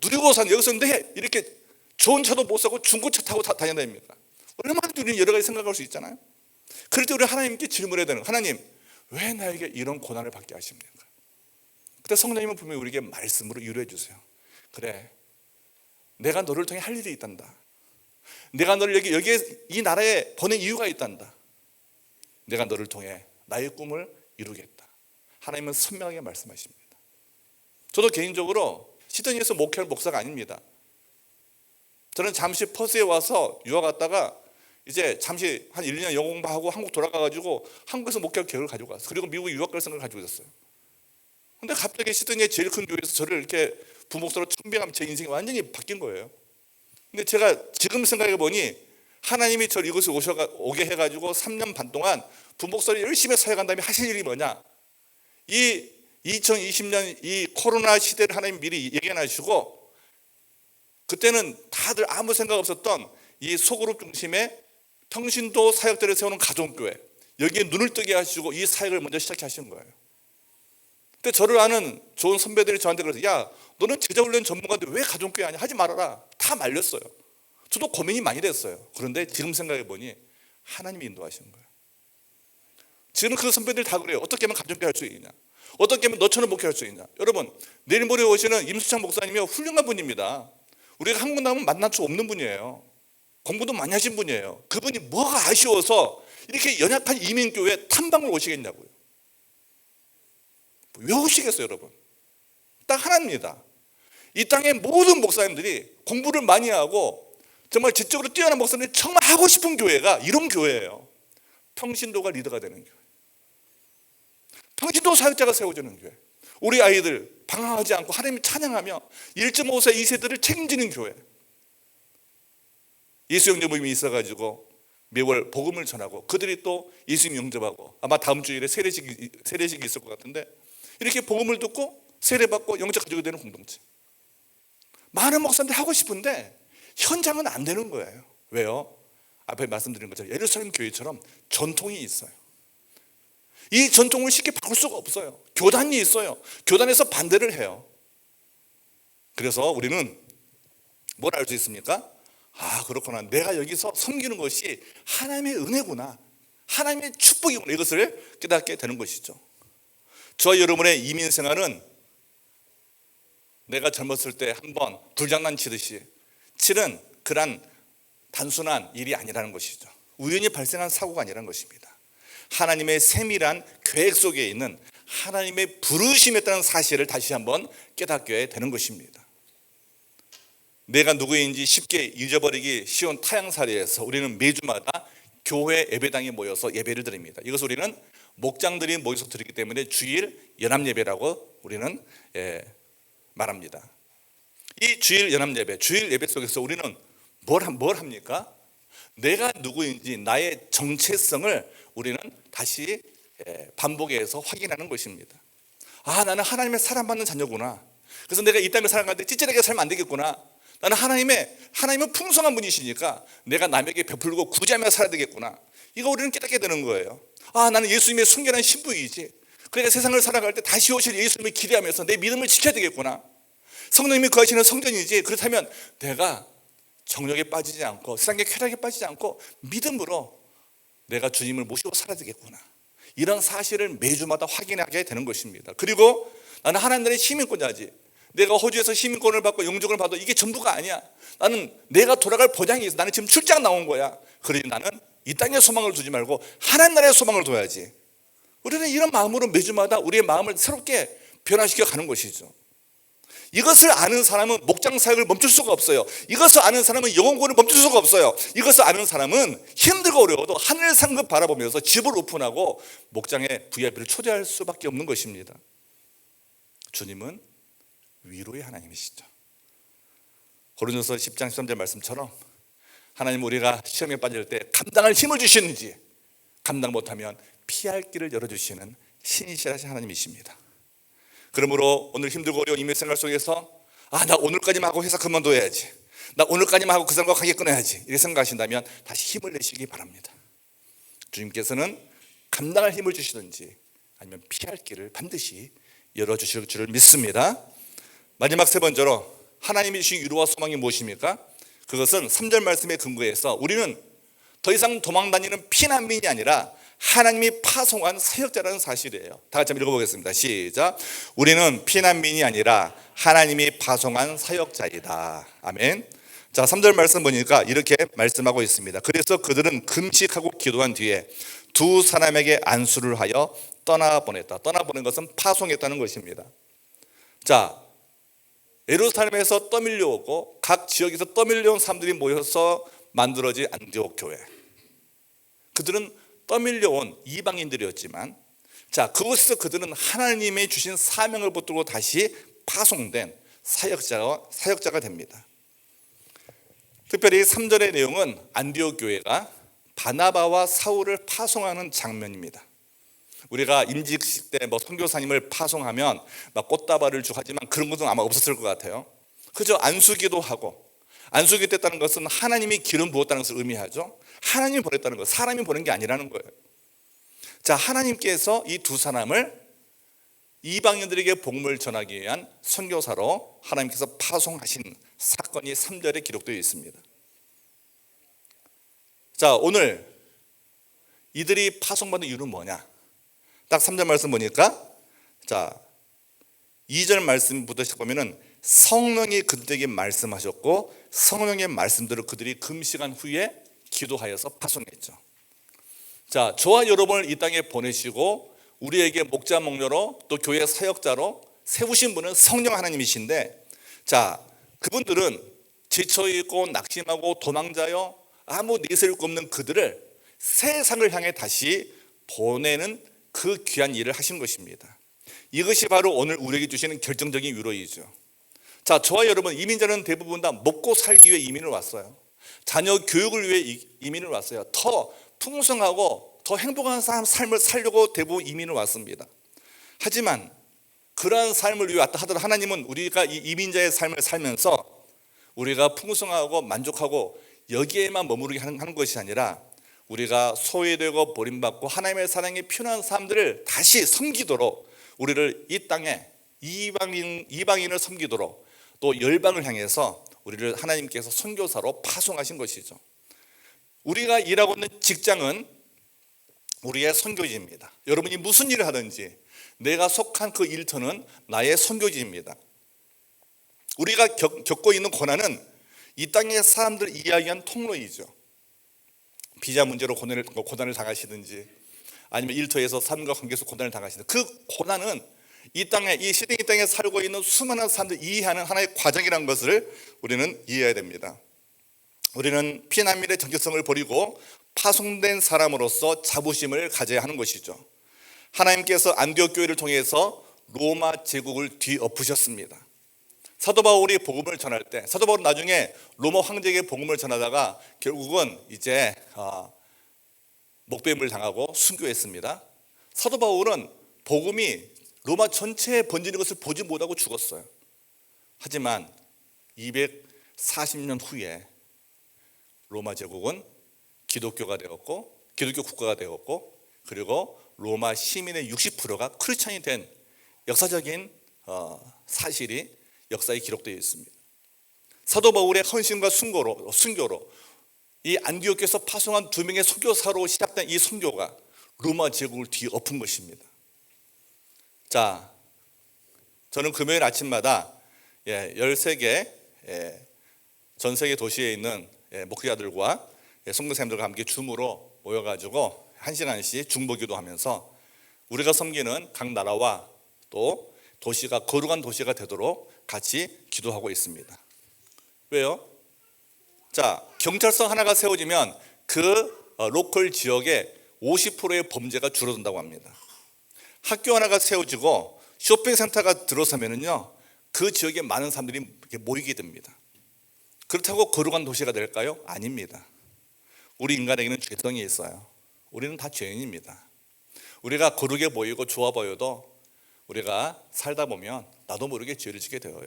Speaker 1: 누리고 사는 여기서 내 이렇게 좋은 차도 못 사고 중고차 타고 다녀야 됩니까? 얼마나 우리는 여러 가지 생각할 수 있잖아요. 그럴 때 우리 하나님께 질문해야 되는 거예요. 하나님, 왜 나에게 이런 고난을 받게 하십니까? 그때 성령님은 분명히 우리에게 말씀으로 위로해 주세요. 그래, 내가 너를 통해 할 일이 있단다. 내가 너를 여기에 이 나라에 보낸 이유가 있단다. 내가 너를 통해 나의 꿈을 이루겠다. 하나님은 선명하게 말씀하십니다. 저도 개인적으로 시드니에서 목회할 목사가 아닙니다. 저는 잠시 퍼스에 와서 유학 갔다가 이제 잠시 한 1, 2년 영어 공부하고 한국 돌아가가지고 한국에서 목회할 계획을 가지고 갔어요. 그리고 미국에 유학 갈 생각을 가지고 있었어요. 근데 갑자기 시드니의 제일 큰 교회에서 저를 이렇게 부목사로 청빙하면 제 인생이 완전히 바뀐 거예요. 근데 제가 지금 생각해 보니 하나님이 저를 이곳에 오게 해가지고 3년 반 동안 부목사를 열심히 사역한 다음에 하실 일이 뭐냐? 이 2020년 이 코로나 시대를 하나님 미리 예견하시고 그때는 다들 아무 생각 없었던 이 소그룹 중심의 평신도 사역자를 세우는 가정교회, 여기에 눈을 뜨게 하시고 이 사역을 먼저 시작하신 거예요. 근데 저를 아는 좋은 선배들이 저한테 그래서, 야, 너는 제자훈련 전문가인데 왜 가정교회 하냐? 하지 말아라. 다 말렸어요. 저도 고민이 많이 됐어요. 그런데 지금 생각해 보니 하나님이 인도하시는 거예요. 지금 그 선배들 다 그래요. 어떻게 하면 가정교회 할 수 있냐? 어떻게 하면 너처럼 목회할 수 있냐? 여러분, 내일 모레 오시는 임수창 목사님이 훌륭한 분입니다. 우리가 한국 나오면 만날 수 없는 분이에요. 공부도 많이 하신 분이에요. 그분이 뭐가 아쉬워서 이렇게 연약한 이민교회 탐방을 오시겠냐고요. 왜 오시겠어요, 여러분? 딱 하나입니다. 이 땅의 모든 목사님들이 공부를 많이 하고 정말 지적으로 뛰어난 목사님들이 정말 하고 싶은 교회가 이런 교회예요. 평신도가 리더가 되는 교회, 평신도 사역자가 세워지는 교회, 우리 아이들 방황하지 않고 하나님을 찬양하며 1.5세 2세들을 책임지는 교회. 예수 영접 모임이 있어가지고 매월 복음을 전하고 그들이 또 예수님 영접하고 아마 다음 주일에 세례식이 있을 것 같은데 이렇게 복음을 듣고 세례받고 영접 가지고 되는 공동체. 많은 목사님들 하고 싶은데 현장은 안 되는 거예요. 왜요? 앞에 말씀드린 것처럼 예루살렘 교회처럼 전통이 있어요. 이 전통을 쉽게 바꿀 수가 없어요. 교단이 있어요. 교단에서 반대를 해요. 그래서 우리는 뭘 알 수 있습니까? 아, 그렇구나. 내가 여기서 섬기는 것이 하나님의 은혜구나. 하나님의 축복이구나. 이것을 깨닫게 되는 것이죠. 저와 여러분의 이민 생활은 내가 젊었을 때 한번 불장난 치듯이 치는 그런 단순한 일이 아니라는 것이죠. 우연히 발생한 사고가 아니라는 것입니다. 하나님의 세밀한 계획 속에 있는 하나님의 부르심이었다는 사실을 다시 한번 깨닫게 되는 것입니다. 내가 누구인지 쉽게 잊어버리기 쉬운 타향살이에서 우리는 매주마다 교회 예배당에 모여서 예배를 드립니다. 이것을 우리는 목장들이 모여서 드리기 때문에 주일 연합예배라고 우리는 말합니다. 이 주일 연합예배, 주일 예배 속에서 우리는 뭘 합니까? 내가 누구인지 나의 정체성을 우리는 다시 반복해서 확인하는 것입니다. 나는 하나님의 사랑받는 자녀구나. 그래서 내가 이 땅을 살아가는데 찌질하게 살면 안 되겠구나. 나는 하나님은 풍성한 분이시니까 내가 남에게 베풀고 구제하며 살아야 되겠구나. 이거 우리는 깨닫게 되는 거예요. 나는 예수님의 순결한 신부이지. 그러니까 세상을 살아갈 때 다시 오실 예수님을 기대하면서 내 믿음을 지켜야 되겠구나. 성령님이 거하시는 성전이지. 그렇다면 내가 정욕에 빠지지 않고 세상의 쾌락에 빠지지 않고 믿음으로 내가 주님을 모시고 살아야 되겠구나. 이런 사실을 매주마다 확인하게 되는 것입니다. 그리고 나는 하나님 나라의 시민권자지. 내가 호주에서 시민권을 받고 영주권을 받아도 이게 전부가 아니야. 나는 내가 돌아갈 보장이 있어. 나는 지금 출장 나온 거야. 그러니 나는 이 땅에 소망을 두지 말고 하나님 나라의 소망을 둬야지. 우리는 이런 마음으로 매주마다 우리의 마음을 새롭게 변화시켜 가는 것이죠. 이것을 아는 사람은 목장 사역을 멈출 수가 없어요. 이것을 아는 사람은 영혼구원을 멈출 수가 없어요. 이것을 아는 사람은 힘들고 어려워도 하늘 상급 바라보면서 집을 오픈하고 목장에 VIP를 초대할 수밖에 없는 것입니다. 주님은 위로의 하나님이시죠. 고린도서 10장 13절 말씀처럼 하나님 우리가 시험에 빠질 때 감당할 힘을 주시는지 감당 못하면 피할 길을 열어주시는 신실하신 하나님이십니다. 그러므로 오늘 힘들고 어려운 인생 생활 속에서 나 오늘까지만 하고 회사 그만둬야지, 나 오늘까지만 하고 그 사람과 관계 끊어야지 이렇게 생각하신다면 다시 힘을 내시기 바랍니다. 주님께서는 감당할 힘을 주시든지 아니면 피할 길을 반드시 열어주실 줄을 믿습니다. 마지막 세 번째로 하나님이 주신 위로와 소망이 무엇입니까? 그것은 3절 말씀에 근거해서 우리는 더 이상 도망다니는 피난민이 아니라 하나님이 파송한 사역자라는 사실이에요. 다 같이 한번 읽어보겠습니다. 시작. 우리는 피난민이 아니라 하나님이 파송한 사역자이다. 아멘. 자, 3절 말씀 보니까 이렇게 말씀하고 있습니다. 그래서 그들은 금식하고 기도한 뒤에 두 사람에게 안수를 하여 떠나보냈다. 떠나보낸 것은 파송했다는 것입니다. 자, 예루살렘에서 떠밀려오고 각 지역에서 떠밀려온 사람들이 모여서 만들어진 안디옥 교회. 그들은 떠밀려온 이방인들이었지만, 자, 그곳에서 그들은 하나님의 주신 사명을 붙들고 다시 파송된 사역자가 됩니다. 특별히 3절의 내용은 안디옥 교회가 바나바와 사울을 파송하는 장면입니다. 우리가 임직식 때 선교사님을 파송하면 막 꽃다발을 주고 하지만 그런 것은 아마 없었을 것 같아요. 그저 안수기도 하고, 안수기 됐다는 것은 하나님이 기름 부었다는 것을 의미하죠. 하나님이 보냈다는 것, 사람이 보낸 게 아니라는 거예요. 자, 하나님께서 이 두 사람을 이방인들에게 복음을 전하기 위한 선교사로 하나님께서 파송하신 사건이 3절에 기록되어 있습니다. 자, 오늘 이들이 파송받은 이유는 뭐냐? 딱 3절 말씀 보니까, 자, 2절 말씀부터 시작하면은 성령이 그들에게 말씀하셨고 성령의 말씀대로 그들이 금식한 후에 기도하여서 파송했죠. 자, 저와 여러분을 이 땅에 보내시고 우리에게 목자 목녀로 또 교회 사역자로 세우신 분은 성령 하나님이신데, 자, 그분들은 지쳐있고 낙심하고 도망자여 아무 내세울 것 없는 그들을 세상을 향해 다시 보내는 그 귀한 일을 하신 것입니다. 이것이 바로 오늘 우리에게 주시는 결정적인 위로이죠. 자, 저와 여러분, 이민자는 대부분 다 먹고 살기 위해 이민을 왔어요. 자녀 교육을 위해 이민을 왔어요. 더 풍성하고 더 행복한 삶을 살려고 대부분 이민을 왔습니다. 하지만 그러한 삶을 위해 왔다 하더라도 하나님은 우리가 이 이민자의 삶을 살면서 우리가 풍성하고 만족하고 여기에만 머무르게 하는 것이 아니라 우리가 소외되고 버림받고 하나님의 사랑에 필요한 사람들을 다시 섬기도록, 우리를 이 땅에 이방인을 섬기도록 또 열방을 향해서 우리를 하나님께서 선교사로 파송하신 것이죠. 우리가 일하고 있는 직장은 우리의 선교지입니다. 여러분이 무슨 일을 하든지 내가 속한 그 일터는 나의 선교지입니다. 우리가 겪고 있는 고난은 이 땅의 사람들 이야기한 통로이죠. 비자 문제로 고난을 당하시든지 아니면 일터에서 삶과 관계에서 고난을 당하시는 그 고난은 이 땅에, 이 시대의 땅에 살고 있는 수많은 사람들이 이해하는 하나의 과정이라는 것을 우리는 이해해야 됩니다. 우리는 피난민의 정체성을 버리고 파송된 사람으로서 자부심을 가져야 하는 것이죠. 하나님께서 안디옥 교회를 통해서 로마 제국을 뒤엎으셨습니다. 사도 바울이 복음을 전할 때, 사도 바울은 나중에 로마 황제에게 복음을 전하다가 결국은 이제 목배임을 당하고 순교했습니다. 사도 바울은 복음이 로마 전체에 번지는 것을 보지 못하고 죽었어요. 하지만 240년 후에 로마 제국은 기독교가 되었고, 기독교 국가가 되었고, 그리고 로마 시민의 60%가 크리스찬이 된 역사적인 사실이 역사에 기록되어 있습니다. 사도 바울의 헌신과 순교로 이 안디옥에서 파송한 2명의 선교사로 시작된 이 선교가 로마 제국을 뒤엎은 것입니다. 자, 저는 금요일 아침마다 13개 전 세계 도시에 있는 목회자들과 선교사님들과 함께 줌으로 모여가지고 1시간씩 중보기도 하면서 우리가 섬기는 각 나라와 또 도시가 거룩한 도시가 되도록 같이 기도하고 있습니다. 왜요? 자, 경찰서 하나가 세워지면 그 로컬 지역에 50%의 범죄가 줄어든다고 합니다. 학교 하나가 세워지고 쇼핑센터가 들어서면은요, 그 지역에 많은 사람들이 모이게 됩니다. 그렇다고 거룩한 도시가 될까요? 아닙니다. 우리 인간에게는 죄성이 있어요. 우리는 다 죄인입니다. 우리가 거룩해 보이고 좋아 보여도 우리가 살다 보면 나도 모르게 죄를 짓게 되어요.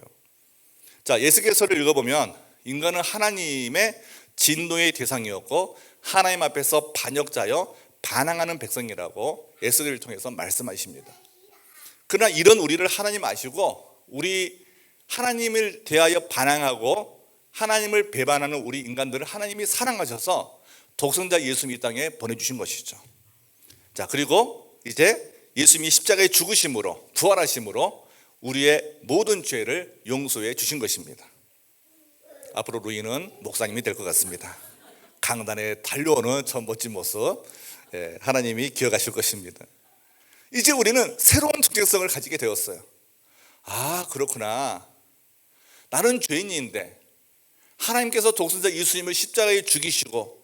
Speaker 1: 자, 예수께서를 읽어보면 인간은 하나님의 진노의 대상이었고 하나님 앞에서 반역자여 반항하는 백성이라고 예수를 통해서 말씀하십니다. 그러나 이런 우리를 하나님 아시고 우리 하나님을 대하여 반항하고 하나님을 배반하는 우리 인간들을 하나님이 사랑하셔서 독생자 예수님 이 땅에 보내주신 것이죠. 자, 그리고 이제 예수님이 십자가에 죽으심으로 부활하심으로 우리의 모든 죄를 용서해 주신 것입니다. 앞으로 루이는 목사님이 될 것 같습니다. 강단에 달려오는 저 멋진 모습 하나님이 기억하실 것입니다. 이제 우리는 새로운 정체성을 가지게 되었어요. 아, 그렇구나. 나는 죄인인데 하나님께서 독생자 예수님을 십자가에 죽이시고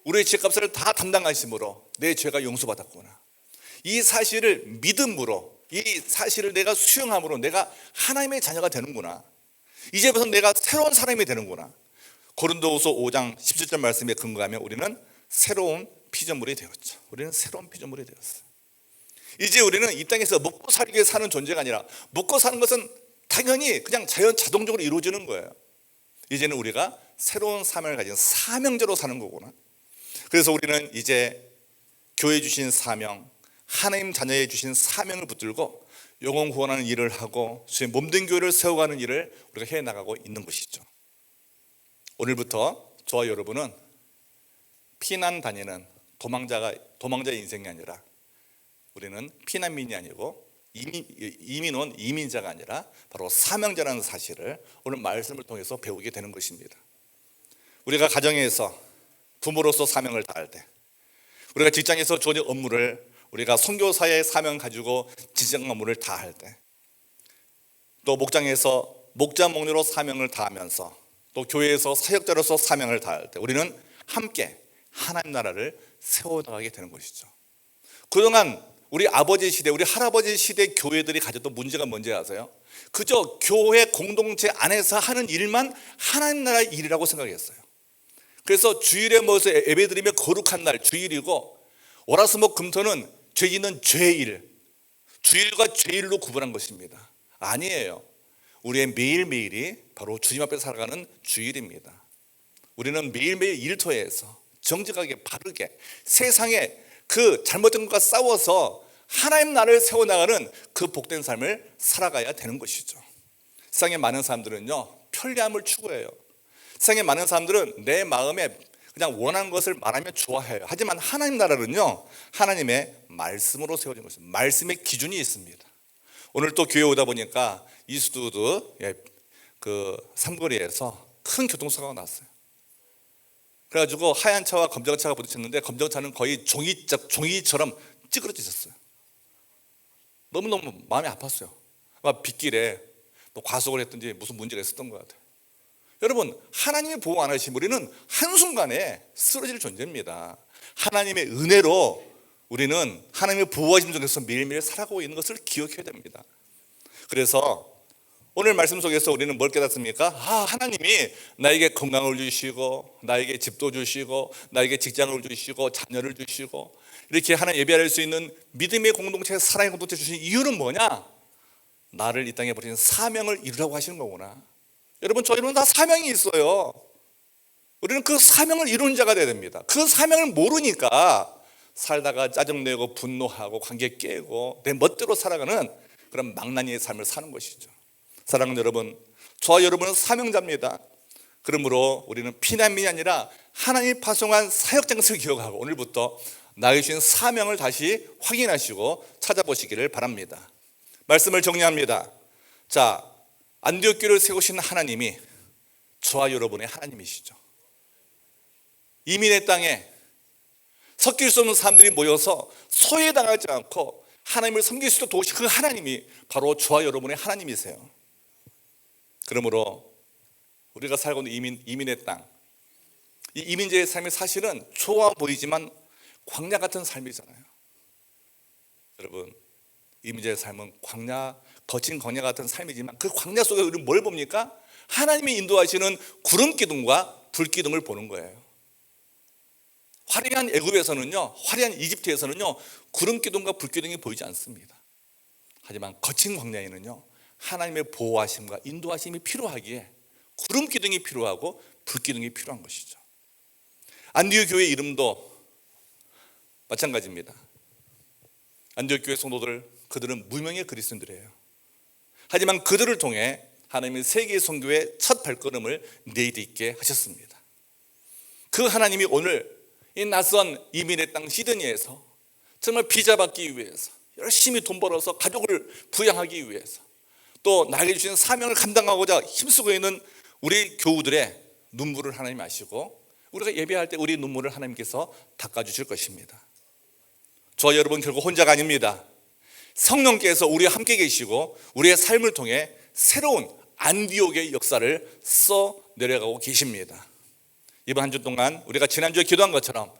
Speaker 1: 우리의 죄값을 다 담당하심으로 내 죄가 용서받았구나. 이 사실을 믿음으로, 이 사실을 내가 수용함으로 내가 하나님의 자녀가 되는구나. 이제부터 내가 새로운 사람이 되는구나. 고린도후서 5장 17절 말씀에 근거하며 우리는 새로운 피조물이 되었죠. 우리는 새로운 피조물이 되었어요. 이제 우리는 이 땅에서 먹고 살기 위해 사는 존재가 아니라 먹고 사는 것은 당연히 그냥 자동적으로 이루어지는 거예요. 이제는 우리가 새로운 사명을 가진 사명자로 사는 거구나. 그래서 우리는 이제 교회 주신 사명, 하나님 자녀에 주신 사명을 붙들고 영혼 구원하는 일을 하고 주의 몸된 교회를 세워가는 일을 우리가 해나가고 있는 것이죠. 오늘부터 저와 여러분은 피난 다니는 도망자의 인생이 아니라 우리는 피난민이 아니고 이민 온 이민자가 아니라 바로 사명자라는 사실을 오늘 말씀을 통해서 배우게 되는 것입니다. 우리가 가정에서 부모로서 사명을 다할 때, 우리가 직장에서 주어진 업무를 우리가 선교사의 사명 가지고 직장 업무를 다할 때, 또 목장에서 목자 목녀로 사명을 다하면서 또 교회에서 사역자로서 사명을 다할 때 우리는 함께 하나님 나라를 세워나가게 되는 것이죠. 그동안 우리 아버지 시대, 우리 할아버지 시대 교회들이 가졌던 문제가 뭔지 아세요? 그저 교회 공동체 안에서 하는 일만 하나님 나라의 일이라고 생각했어요. 그래서 주일에 모여서 예배드리며 거룩한 날 주일이고 월화수목 금토는 죄 짓는 죄일, 주일과 죄일로 구분한 것입니다. 아니에요. 우리의 매일매일이 바로 주님 앞에 살아가는 주일입니다. 우리는 매일매일 일터에서 정직하게 바르게 세상에 그 잘못된 것과 싸워서 하나님 나라를 세워나가는 그 복된 삶을 살아가야 되는 것이죠. 세상에 많은 사람들은요, 편리함을 추구해요. 세상에 많은 사람들은 내 마음에 그냥 원하는 것을 말하면 좋아해요. 하지만 하나님 나라는요, 하나님의 말씀으로 세워진 것입니다. 말씀의 기준이 있습니다. 오늘 또 교회 오다 보니까 이스트우드 그 삼거리에서 큰 교통사고가 났어요. 그래가지고 하얀 차와 검정차가 부딪혔는데 검정차는 거의 종이처럼 찌그러지셨어요. 너무너무 마음이 아팠어요. 아마 빗길에 또 과속을 했든지 무슨 문제가 있었던 것 같아요. 여러분, 하나님이 보호 안 하시면 우리는 한순간에 쓰러질 존재입니다. 하나님의 은혜로 우리는 하나님의 보호하심 속에서 매일매일 살아가고 있는 것을 기억해야 됩니다. 그래서 오늘 말씀 속에서 우리는 뭘 깨닫습니까? 하나님이 나에게 건강을 주시고 나에게 집도 주시고 나에게 직장을 주시고 자녀를 주시고 이렇게 하나님 예배할 수 있는 믿음의 공동체, 사랑의 공동체 주신 이유는 뭐냐? 나를 이 땅에 버린 사명을 이루라고 하시는 거구나. 여러분, 저희는 다 사명이 있어요. 우리는 그 사명을 이루는 자가 돼야 됩니다. 그 사명을 모르니까 살다가 짜증내고 분노하고 관계 깨고 내 멋대로 살아가는 그런 망나니의 삶을 사는 것이죠. 사랑하는 여러분, 저와 여러분은 사명자입니다. 그러므로 우리는 피난민이 아니라 하나님이 파송한 사역자인 것을 기억하고 오늘부터 나에게 주신 사명을 다시 확인하시고 찾아보시기를 바랍니다. 말씀을 정리합니다. 자, 안디옥 교회를 세우신 하나님이 저와 여러분의 하나님이시죠. 이민의 땅에 섞일 수 없는 사람들이 모여서 소외당하지 않고 하나님을 섬길 수 있도록 도우신 그 하나님이 바로 저와 여러분의 하나님이세요. 그러므로 우리가 살고 있는 이민의 땅, 이 이민자의 삶이 사실은 좋아 보이지만 광야 같은 삶이잖아요. 여러분, 이민자의 삶은 거친 광야 같은 삶이지만 그 광야 속에 우리는 뭘 봅니까? 하나님이 인도하시는 구름 기둥과 불 기둥을 보는 거예요. 화려한 애굽에서는요, 화려한 이집트에서는요, 구름 기둥과 불 기둥이 보이지 않습니다. 하지만 거친 광야에는요, 하나님의 보호하심과 인도하심이 필요하기에 구름 기둥이 필요하고 불 기둥이 필요한 것이죠. 안디옥 교회 이름도 마찬가지입니다. 안디옥 교회 성도들, 그들은 무명의 그리스도인들이에요. 하지만 그들을 통해 하나님의 세계 선교의 첫 발걸음을 내딛게 하셨습니다. 그 하나님이 오늘 이 낯선 이민의 땅 시드니에서 정말 비자 받기 위해서 열심히 돈 벌어서 가족을 부양하기 위해서 또 나에게 주신 사명을 감당하고자 힘쓰고 있는 우리 교우들의 눈물을 하나님 아시고 우리가 예배할 때 우리 눈물을 하나님께서 닦아주실 것입니다. 저와 여러분 결국 혼자가 아닙니다. 성령께서 우리와 함께 계시고 우리의 삶을 통해 새로운 안디옥의 역사를 써 내려가고 계십니다. 이번 한 주 동안 우리가 지난주에 기도한 것처럼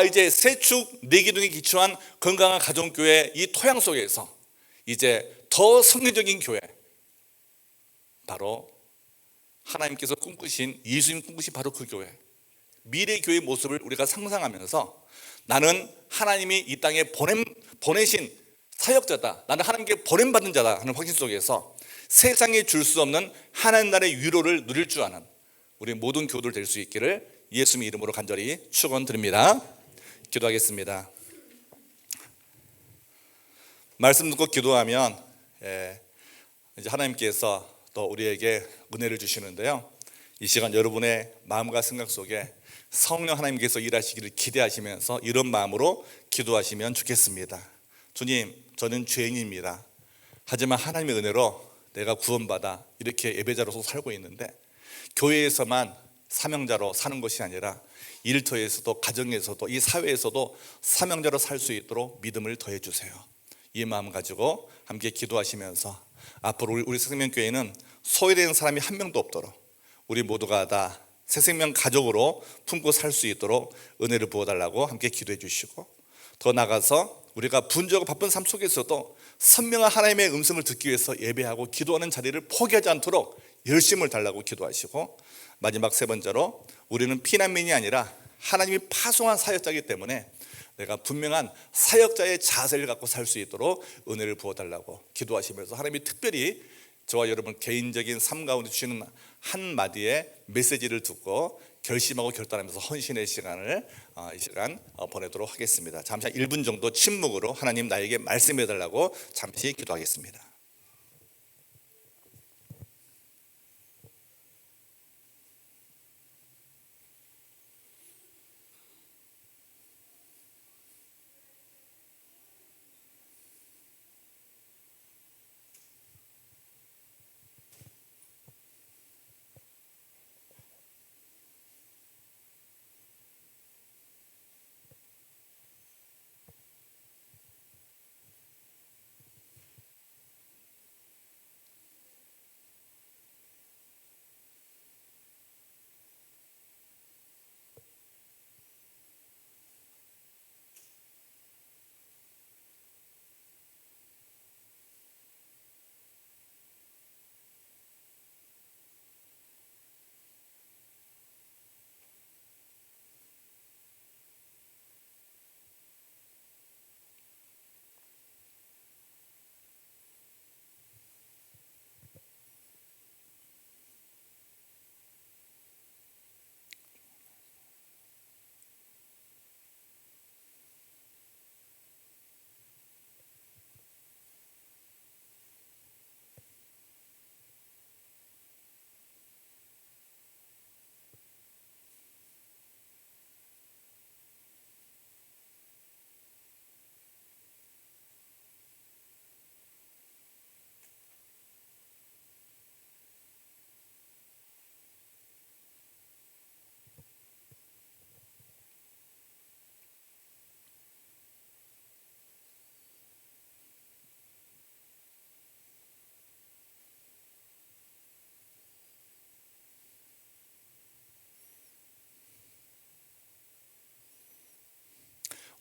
Speaker 1: 이제 세축 내기둥에 기초한 건강한 가정교회 이 토양 속에서 이제 더 성리적인 교회, 바로 하나님께서 꿈꾸신, 예수님 꿈꾸신 바로 그 교회, 미래 교회의 모습을 우리가 상상하면서 나는 하나님이 이 땅에 보내신 사역자다, 나는 하나님께 보냄받은 자다 하는 확신 속에서 세상에 줄 수 없는 하나님 나라의 위로를 누릴 줄 아는 우리 모든 교우들 될 수 있기를 예수님의 이름으로 간절히 축원드립니다. 기도하겠습니다. 말씀 듣고 기도하면 이제 하나님께서 또 우리에게 은혜를 주시는데요, 이 시간 여러분의 마음과 생각 속에 성령 하나님께서 일하시기를 기대하시면서 이런 마음으로 기도하시면 좋겠습니다. 주님, 저는 죄인입니다. 하지만 하나님의 은혜로 내가 구원받아 이렇게 예배자로서 살고 있는데 교회에서만 사명자로 사는 것이 아니라 일터에서도 가정에서도 이 사회에서도 사명자로 살 수 있도록 믿음을 더해 주세요. 이 마음 가지고 함께 기도하시면서 앞으로 우리 새생명교회는 소외된 사람이 한 명도 없도록 우리 모두가 다 새생명 가족으로 품고 살 수 있도록 은혜를 부어달라고 함께 기도해 주시고, 더 나아가서 우리가 분주하고 바쁜 삶 속에서도 선명한 하나님의 음성을 듣기 위해서 예배하고 기도하는 자리를 포기하지 않도록 열심을 달라고 기도하시고, 마지막 세 번째로 우리는 피난민이 아니라 하나님이 파송한 사역자이기 때문에 내가 분명한 사역자의 자세를 갖고 살 수 있도록 은혜를 부어달라고 기도하시면서 하나님이 특별히 저와 여러분 개인적인 삶 가운데 주시는 한마디의 메시지를 듣고 결심하고 결단하면서 헌신의 시간을 이 시간 보내도록 하겠습니다. 잠시 한 1분 정도 침묵으로 하나님 나에게 말씀해 달라고 잠시 기도하겠습니다.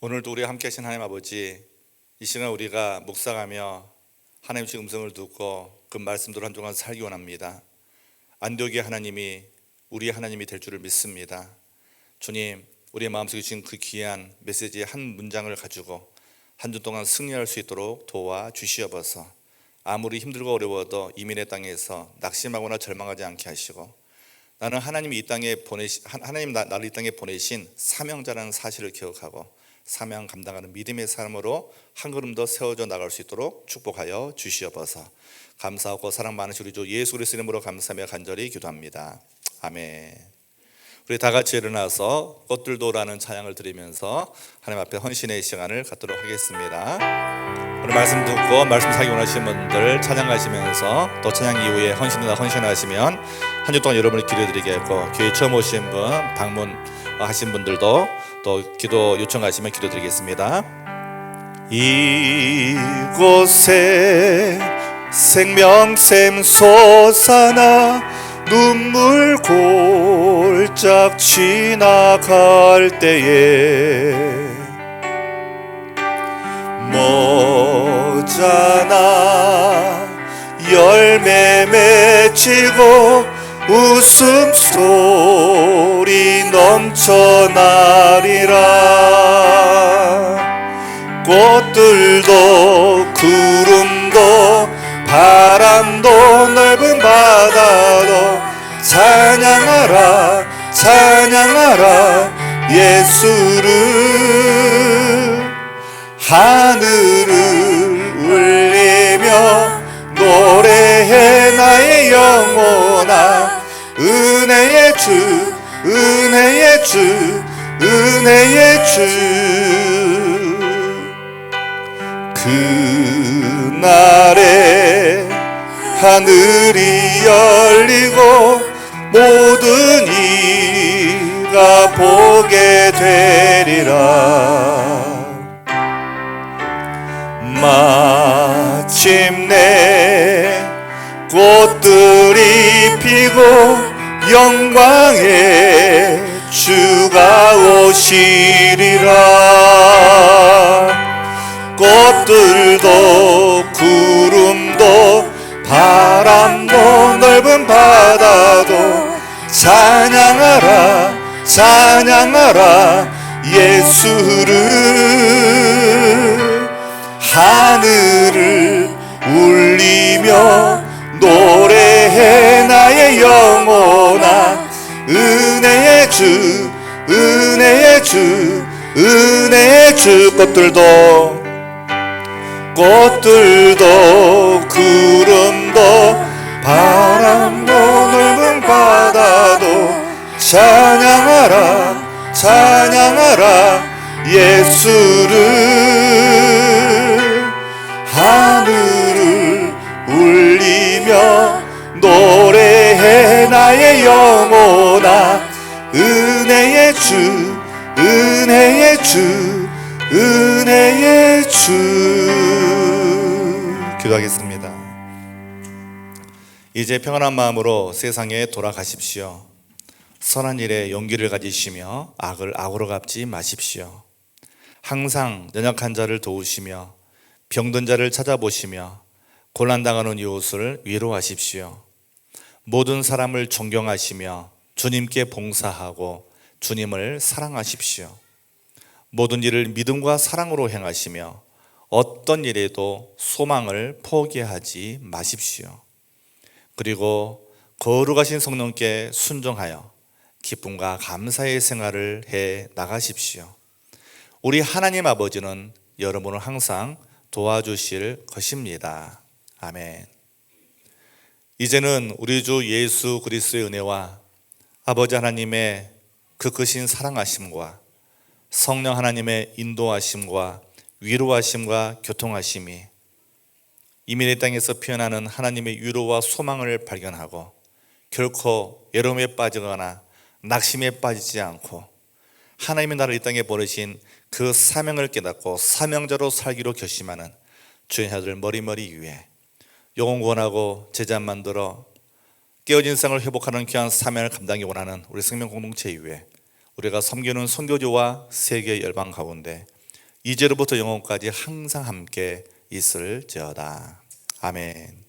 Speaker 1: 오늘도 우리와 함께 하신 하나님 아버지, 이 시간 우리가 묵상하며 하나님 주신 음성을 듣고 그 말씀대로 한 주간 살기 원합니다. 안디옥의 하나님이 우리의 하나님이 될 줄을 믿습니다. 주님, 우리의 마음속에 주신 그 귀한 메시지의 한 문장을 가지고 한 주 동안 승리할 수 있도록 도와주시옵소서. 아무리 힘들고 어려워도 이민의 땅에서 낙심하거나 절망하지 않게 하시고, 나는 하나님이 이 땅에 하나님 나를 이 땅에 보내신 사명자라는 사실을 기억하고 사명 감당하는 믿음의 삶으로 한 걸음 더 세워져 나갈 수 있도록 축복하여 주시옵소서. 감사하고 사랑 많으신 우리 주 예수 그리스도 이름으로 감사하며 간절히 기도합니다. 아멘. 우리 다 같이 일어나서 꽃들도라는 찬양을 드리면서 하나님 앞에 헌신의 시간을 갖도록 하겠습니다. 오늘 말씀 듣고 말씀 사기 원하시는 분들 찬양하시면서 또 찬양 이후에 헌신하시면 한 주 동안 여러분을 기도드리겠고, 교회 처음 오신 분, 방문하신 분들도 또 기도 요청하시면 기도드리겠습니다. 이곳에 생명샘 솟아나 눈물 골짝 지나갈 때에 모자나 열매 맺히고 웃음소리 넘쳐나리라. 꽃들도 구름도 바람도 넓은 바다도 찬양하라 찬양하라 예수를. 하늘을 울리며 노래해 나의 영혼아. 은혜의 주 은혜의 주 은혜의 주. 그날에 하늘이 열리고 모든 이가 보게 되리라. 마침내 꽃들이 피고 영광의 주가 오시리라. 꽃들도 구름도 바람도 넓은 바다도 찬양하라 찬양하라 예수를. 하늘을 울리며 노래해 나의 영혼아. 은혜의 주 은혜의 주 은혜의 주. 꽃들도 구름도 바람도 넓은 바다도 찬양하라 찬양하라 예수를. 하늘을 울리며 노래해 나의 영혼아. 은혜의 주 은혜의 주 은혜의 주. 기도하겠습니다. 이제 평안한 마음으로 세상에 돌아가십시오. 선한 일에 용기를 가지시며 악을 악으로 갚지 마십시오. 항상 연약한 자를 도우시며 병든 자를 찾아보시며 고난당하는 이웃을 위로하십시오. 모든 사람을 존경하시며 주님께 봉사하고 주님을 사랑하십시오. 모든 일을 믿음과 사랑으로 행하시며 어떤 일에도 소망을 포기하지 마십시오. 그리고 거룩하신 성령께 순종하여 기쁨과 감사의 생활을 해 나가십시오. 우리 하나님 아버지는 여러분을 항상 도와주실 것입니다. 아멘. 이제는 우리 주 예수 그리스도의 은혜와 아버지 하나님의 그 크신 사랑하심과 성령 하나님의 인도하심과 위로하심과 교통하심이 이민의 땅에서 피어나는 하나님의 위로와 소망을 발견하고 결코 외로움에 빠지거나 낙심에 빠지지 않고 하나님의 나라를 이 땅에 보내신 그 사명을 깨닫고 사명자로 살기로 결심하는 주의 아들 머리머리 위에 영혼 구원하고 제자 만들어 깨어진 생을 회복하는 귀한 사명을 감당하기 원하는 우리 생명 공동체 위에 우리가 섬기는 선교조와 세계 열방 가운데 이제로부터 영원까지 항상 함께 있을지어다. 아멘.